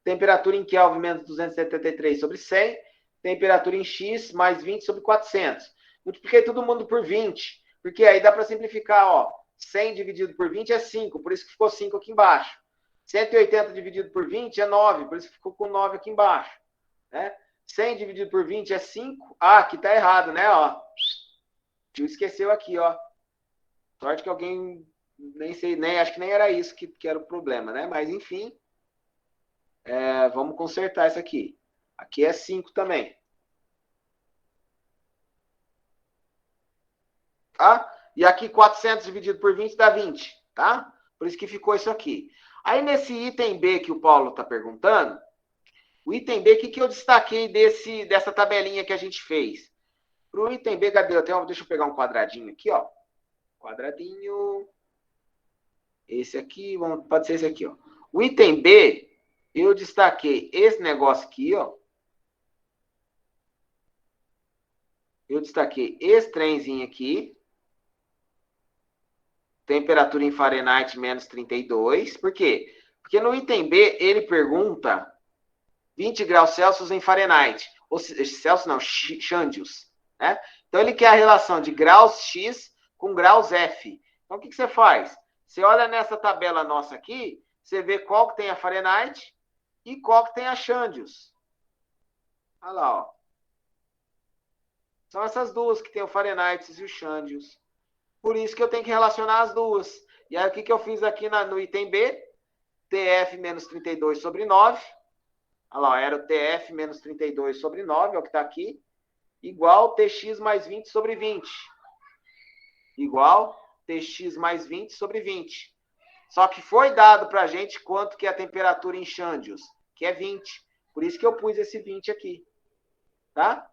A: temperatura em Kelvin menos 273 sobre 100, temperatura em X mais 20 sobre 400. Multipliquei todo mundo por 20, porque aí dá para simplificar, ó, 100 dividido por 20 é 5, por isso que ficou 5 aqui embaixo. 180 dividido por 20 é 9, por isso que ficou com 9 aqui embaixo. Né? 100 dividido por 20 é 5. Ah, aqui tá errado, né? Ó. O tio esqueceu aqui, ó. Sorte que alguém, nem sei, acho que nem era isso que era o problema, né? Mas enfim, vamos consertar isso aqui. Aqui é 5 também. Tá? E aqui 400 dividido por 20 dá 20, tá? Por isso que ficou isso aqui. Aí nesse item B que o Paulo está perguntando, o item B, o que eu destaquei dessa tabelinha que a gente fez? Para o item B, cadê? Deixa eu pegar um quadradinho aqui, ó. Quadradinho. Esse aqui, pode ser esse aqui, ó. O item B, eu destaquei esse negócio aqui, ó. Eu destaquei esse trenzinho aqui. Temperatura em Fahrenheit menos 32. Por quê? Porque no item B, ele pergunta 20 graus Celsius em Fahrenheit. Ou Celsius não, Celsius. Né? Então, ele quer a relação de graus X com graus F. Então, o que você faz? Você olha nessa tabela nossa aqui, você vê qual que tem a Fahrenheit e qual que tem a Celsius. Olha lá, ó. São essas duas que tem o Fahrenheit e o Celsius. Por isso que eu tenho que relacionar as duas. E aí, o que eu fiz aqui no item B? TF menos 32 sobre 9. Olha lá, era o TF menos 32 sobre 9, é o que está aqui. Igual TX mais 20 sobre 20. Igual TX mais 20 sobre 20. Só que foi dado para a gente quanto que é a temperatura em Celsius, que é 20. Por isso que eu pus esse 20 aqui. Tá?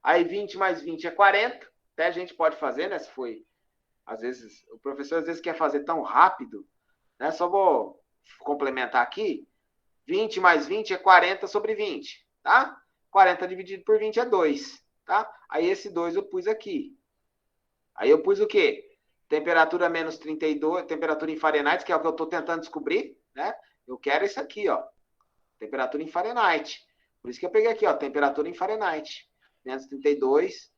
A: Aí 20 mais 20 é 40. Até a gente pode fazer, né? Se foi... Às vezes, o professor às vezes quer fazer tão rápido, né? Só vou complementar aqui. 20 mais 20 é 40 sobre 20, tá? 40 dividido por 20 é 2, tá? Aí esse 2 eu pus aqui. Aí eu pus o quê? Temperatura menos 32, temperatura em Fahrenheit, que é o que eu estou tentando descobrir, né? Eu quero isso aqui, ó. Temperatura em Fahrenheit. Por isso que eu peguei aqui, ó, temperatura em Fahrenheit. Menos 32.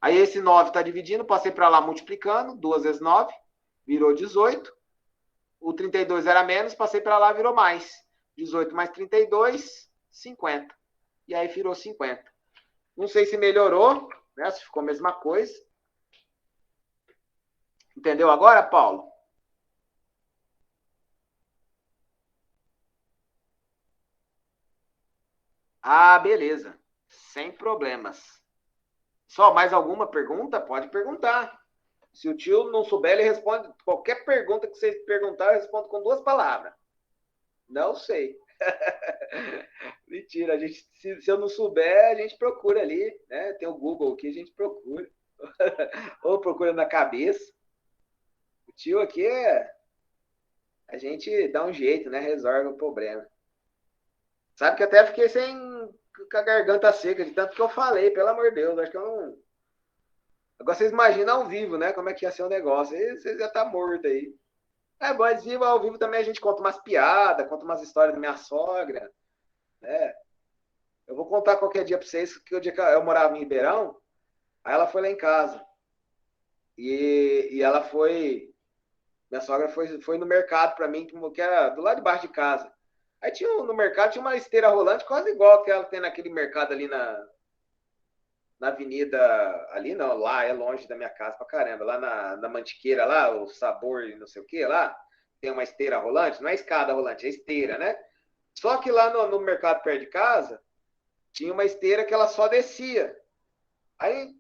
A: Aí esse 9 está dividindo, passei para lá multiplicando, 2 vezes 9, virou 18. O 32 era menos, passei para lá, virou mais. 18 mais 32, 50. E aí virou 50. Não sei se melhorou, né? Se ficou a mesma coisa. Entendeu agora, Paulo? Ah, beleza. Sem problemas. Só mais alguma pergunta? Pode perguntar. Se o tio não souber, ele responde. Qualquer pergunta que você perguntar, eu respondo com 2 palavras. Não sei. Mentira, a gente, se eu não souber, a gente procura ali, né? Tem o Google aqui, a gente procura. Ou procura na cabeça. O tio aqui a gente dá um jeito, né? Resolve o problema. Sabe que até fiquei sem com a garganta seca de tanto que eu falei, pelo amor de Deus, acho que eu não. Agora vocês imaginam ao vivo, né? Como é que ia ser o negócio. Aí vocês já tá morto aí. É, mas vivo, ao vivo também a gente conta umas piadas, conta umas histórias da minha sogra, né? Eu vou contar qualquer dia pra vocês que o dia que eu morava em Ribeirão, aí ela foi lá em casa. E ela foi. Minha sogra foi no mercado pra mim, que era do lado de baixo de casa. Aí no mercado tinha uma esteira rolante quase igual que ela tem naquele mercado ali na avenida. Ali não, lá é longe da minha casa pra caramba. Lá na Mantiqueira, lá, o sabor e não sei o que lá, tem uma esteira rolante, não é escada rolante, é esteira, né? Só que lá no mercado perto de casa, tinha uma esteira que ela só descia. Aí,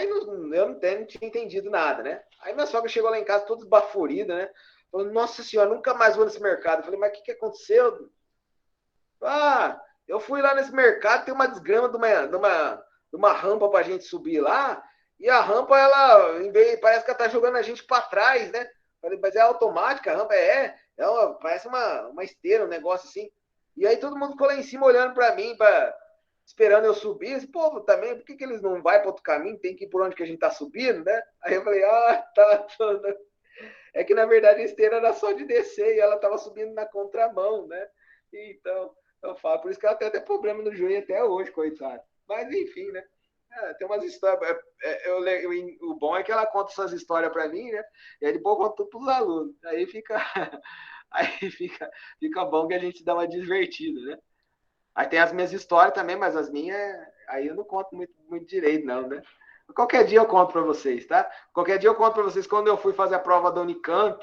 A: eu não tinha entendido nada, né? Aí minha sogra chegou lá em casa toda esbaforida, né? Falou, nossa senhora, nunca mais vou nesse mercado. Eu falei, mas o que aconteceu? Ah, eu fui lá nesse mercado, tem uma desgrama de uma rampa pra gente subir lá, e a rampa, ela, parece que ela tá jogando a gente pra trás, né? Falei, mas é automática, a rampa parece uma esteira, um negócio assim. E aí todo mundo ficou lá em cima olhando pra mim, esperando eu subir. Esse povo também, por que eles não vão para outro caminho? Tem que ir por onde que a gente tá subindo, né? Aí eu falei, tá. É que na verdade a esteira era só de descer e ela tava subindo na contramão, né? Então, eu falo, por isso que ela tem até problema no joelho até hoje, coitado. Mas enfim, né? Tem umas histórias. O bom é que ela conta essas histórias para mim, né? E aí depois eu conto tudo pros alunos. Aí fica, fica bom que a gente dá uma divertida, né? Aí tem as minhas histórias também, mas as minhas, aí eu não conto muito direito, não, né? Qualquer dia eu conto para vocês, tá? Qualquer dia eu conto para vocês quando eu fui fazer a prova da Unicamp.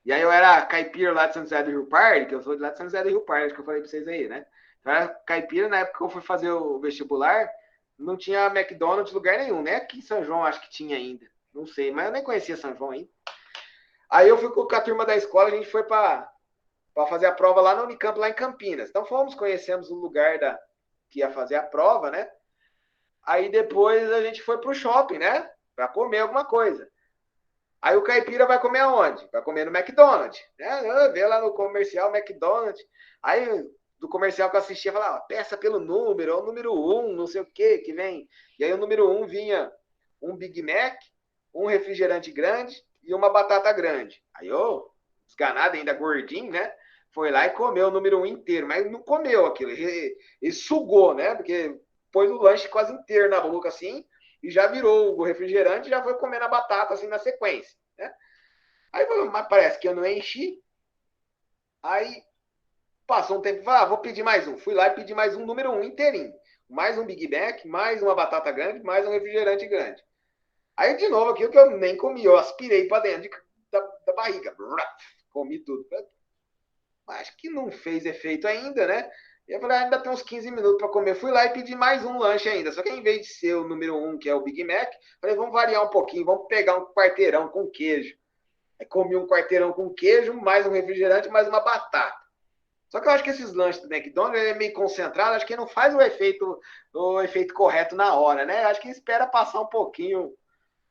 A: E aí eu era caipira lá de São José do Rio Pardo, que eu sou de lá de São José do Rio Pardo, acho que eu falei para vocês aí, né? Eu era caipira, na época que eu fui fazer o vestibular, não tinha McDonald's em lugar nenhum, né? Aqui em São João acho que tinha ainda. Não sei, mas eu nem conhecia São João ainda. Aí eu fui com a turma da escola, a gente foi para fazer a prova lá na Unicamp, lá em Campinas. Então fomos, conhecemos o lugar que ia fazer a prova, né? Aí depois a gente foi pro shopping, né? Para comer alguma coisa. Aí o caipira vai comer aonde? Vai comer no McDonald's. Né? Vê lá no comercial McDonald's. Aí do comercial que eu assistia, falava, peça pelo número, é o número 1, não sei o que vem. E aí o número 1 vinha um Big Mac, um refrigerante grande e uma batata grande. Aí eu, desganado, ainda gordinho, né? Foi lá e comeu o número 1 inteiro, mas não comeu aquilo. Ele sugou, né? Porque pôs o lanche quase inteiro na boca assim e já virou o refrigerante e já foi comendo a batata assim na sequência, né? Aí mas parece que eu não enchi. Aí passou um tempo, falei, vou pedir mais um. Fui lá e pedi mais um número 1 inteirinho. Mais um Big Mac, mais uma batata grande, mais um refrigerante grande. Aí de novo aquilo que eu nem comi, eu aspirei para dentro da barriga. Comi tudo. Acho que não fez efeito ainda, né? E eu falei, ainda tem uns 15 minutos para comer. Fui lá e pedi mais um lanche ainda. Só que em vez de ser o número 1, que é o Big Mac, falei, vamos variar um pouquinho, vamos pegar um quarteirão com queijo. Aí comi um quarteirão com queijo, mais um refrigerante, mais uma batata. Só que eu acho que esses lanches do McDonald's é meio concentrado, acho que não faz o efeito correto na hora, né? Acho que espera passar um pouquinho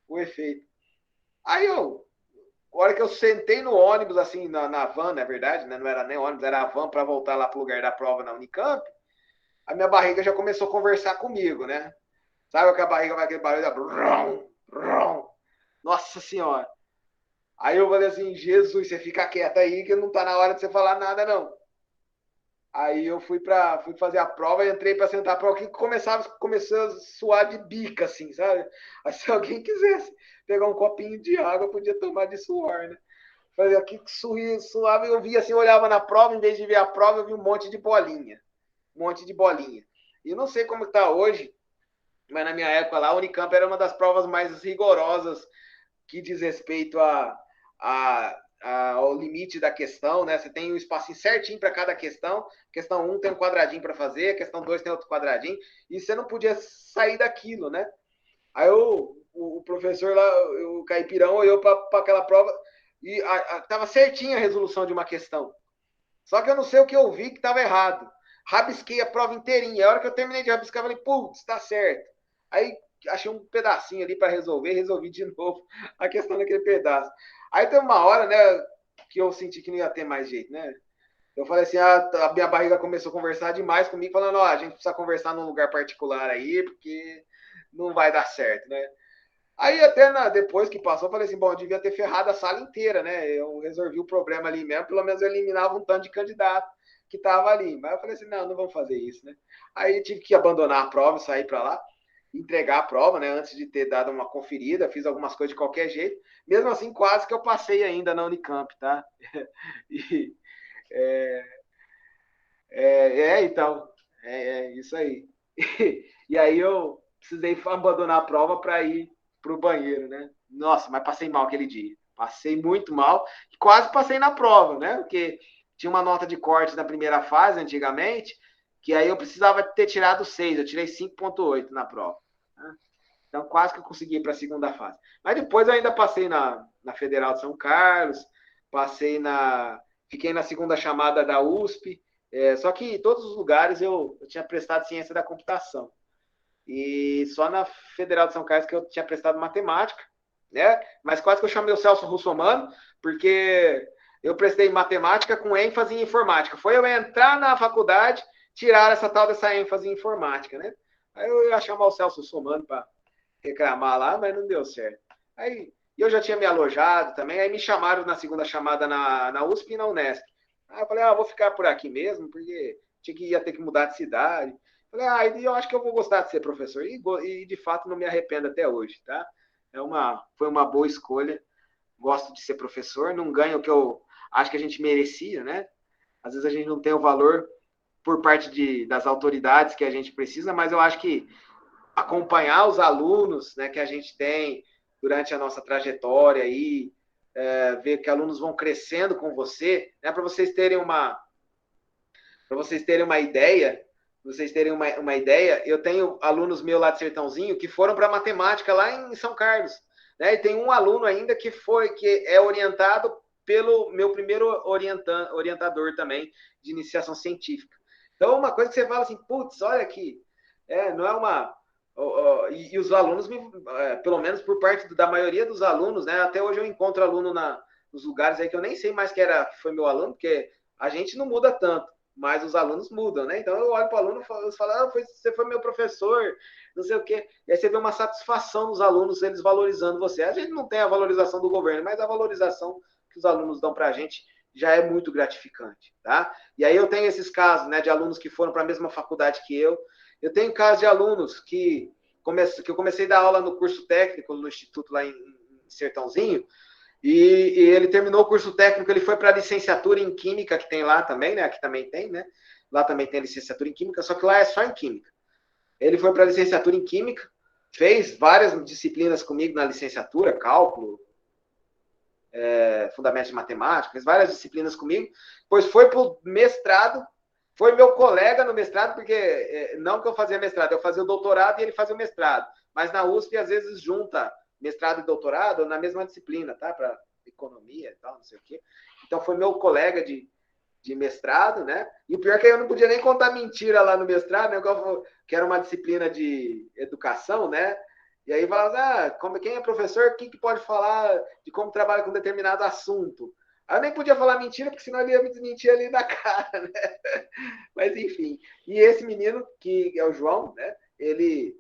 A: o efeito. Aí a hora que eu sentei no ônibus, assim, na van, na verdade, né? Não era nem ônibus, era a van para voltar lá pro lugar da prova na Unicamp, a minha barriga já começou a conversar comigo, né? Sabe que a barriga vai aquele barulho da... Brum, brum. Nossa senhora. Aí eu falei assim, Jesus, você fica quieto aí que não tá na hora de você falar nada, não. Aí eu fui fazer a prova e entrei para sentar a prova que começou a suar de bica, assim, sabe? Aí se alguém quisesse pegar um copinho de água, podia tomar de suor, né? Falei, aqui suave, eu via assim, eu olhava na prova, em vez de ver a prova, eu vi um monte de bolinha. Um monte de bolinha. E eu não sei como está hoje, mas na minha época lá, a Unicamp era uma das provas mais rigorosas que diz respeito ao limite da questão, né? Você tem um espacinho certinho para cada questão. Questão 1 tem um quadradinho para fazer, questão 2 tem outro quadradinho, e você não podia sair daquilo, né? Aí o professor lá, o Caipirão, olhou para aquela prova e estava certinha a resolução de uma questão. Só que eu não sei o que eu vi que estava errado. Rabisquei a prova inteirinha. A hora que eu terminei de rabiscar, eu falei, putz, tá certo. Aí achei um pedacinho ali para resolver, resolvi de novo a questão daquele pedaço. Aí tem uma hora, né, que eu senti que não ia ter mais jeito, né? Eu falei assim, a minha barriga começou a conversar demais comigo, falando, ó, a gente precisa conversar num lugar particular aí, porque não vai dar certo, né? Aí até depois que passou, eu falei assim, bom, eu devia ter ferrado a sala inteira, né? Eu resolvi o problema ali mesmo, pelo menos eu eliminava um tanto de candidato que estava ali. Mas eu falei assim, não vamos fazer isso, né? Aí tive que abandonar a prova, sair para lá, entregar a prova, né? Antes de ter dado uma conferida, fiz algumas coisas de qualquer jeito. Mesmo assim, quase que eu passei ainda na Unicamp, tá? E, então, é isso aí. E aí eu precisei abandonar a prova para ir para o banheiro, né? Nossa, mas passei mal aquele dia. Passei muito mal. Quase passei na prova, né? Porque tinha uma nota de corte na primeira fase, antigamente, que aí eu precisava ter tirado 6. Eu tirei 5,8 na prova. Né? Então, quase que eu consegui ir para a segunda fase. Mas depois eu ainda passei na Federal de São Carlos, passei na. Fiquei na segunda chamada da USP. Só que em todos os lugares eu tinha prestado ciência da computação. E só na Federal de São Carlos que eu tinha prestado matemática, né? Mas quase que eu chamei o Celso Russomano, porque eu prestei matemática com ênfase em informática. Foi eu entrar na faculdade, tirar essa tal dessa ênfase em informática, né? Aí eu ia chamar o Celso Russomano para reclamar lá, mas não deu certo. Aí eu já tinha me alojado também, aí me chamaram na segunda chamada na USP e na Unesp. Aí eu falei, vou ficar por aqui mesmo, porque ia ter que mudar de cidade. Falei, eu acho que eu vou gostar de ser professor. E de fato não me arrependo até hoje, tá? Foi uma boa escolha. Gosto de ser professor, não ganho o que eu acho que a gente merecia, né? Às vezes a gente não tem o valor por parte das autoridades que a gente precisa, mas eu acho que acompanhar os alunos, né, que a gente tem durante a nossa trajetória aí, ver que alunos vão crescendo com você, né, para vocês terem uma ideia, eu tenho alunos meus lá de Sertãozinho que foram para matemática lá em São Carlos, né? E tem um aluno ainda que é orientado pelo meu primeiro orientador também de iniciação científica. Então, uma coisa que você fala assim, putz, olha aqui, não é uma e os alunos, pelo menos por parte da maioria dos alunos, né? Até hoje eu encontro aluno nos lugares aí que eu nem sei mais que foi meu aluno, porque a gente não muda tanto, mas os alunos mudam, né? Então eu olho para o aluno e falo, você foi meu professor, não sei o quê. E aí você vê uma satisfação dos alunos, eles valorizando você. A gente não tem a valorização do governo, mas a valorização que os alunos dão para a gente já é muito gratificante, tá? E aí eu tenho esses casos, né, de alunos que foram para a mesma faculdade que eu. Eu tenho casos de alunos que eu comecei a dar aula no curso técnico no Instituto lá em Sertãozinho, e ele terminou o curso técnico, ele foi para a licenciatura em Química, que tem lá também, né? Aqui também tem, né? Lá também tem licenciatura em Química, só que lá é só em Química. Ele foi para a licenciatura em Química, fez várias disciplinas comigo na licenciatura, cálculo, fundamentos de matemática, fez várias disciplinas comigo, depois foi para o mestrado, foi meu colega no mestrado, porque não que eu fazia mestrado, eu fazia o doutorado e ele fazia o mestrado, mas na USP às vezes junta mestrado e doutorado na mesma disciplina, tá? Para economia e tal, não sei o quê. Então foi meu colega de mestrado, né? E o pior é que eu não podia nem contar mentira lá no mestrado, né? Que era uma disciplina de educação, né? E aí falava, quem é professor, quem que pode falar de como trabalha com determinado assunto? Aí eu nem podia falar mentira, porque senão ele ia me desmentir ali na cara, né? Mas enfim. E esse menino, que é o João, né? Ele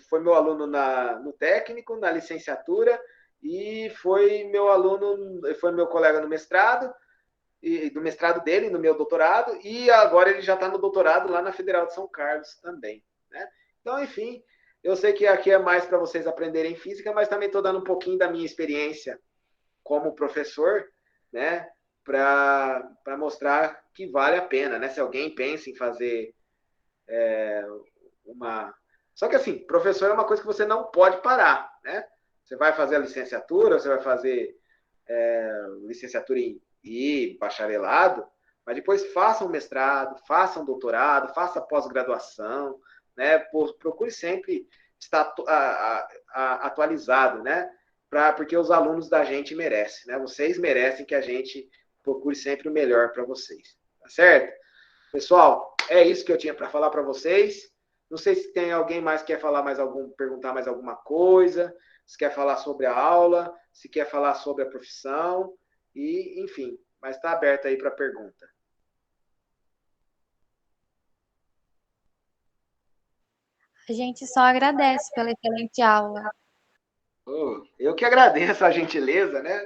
A: foi meu aluno no técnico, na licenciatura, e foi meu colega no mestrado, e do mestrado dele, no meu doutorado, e agora ele já está no doutorado lá na Federal de São Carlos também, né? Então, enfim, eu sei que aqui é mais para vocês aprenderem física, mas também estou dando um pouquinho da minha experiência como professor, né? Para mostrar que vale a pena, né? Se alguém pensa em fazer uma. Só que assim, professor é uma coisa que você não pode parar, né? Você vai fazer a licenciatura, você vai fazer licenciatura em bacharelado, mas depois faça um mestrado, faça um doutorado, faça pós-graduação, né? Procure sempre estar atualizado, né? Porque os alunos da gente merecem, né? Vocês merecem que a gente procure sempre o melhor para vocês, Tá certo? Pessoal, é isso que eu tinha para falar para vocês. Não sei se tem alguém mais que quer falar mais algum, perguntar mais alguma coisa, se quer falar sobre a aula, se quer falar sobre a profissão, e enfim, mas está aberto aí para pergunta.
C: A gente só agradece pela excelente aula.
A: Oh, eu que agradeço a gentileza, né?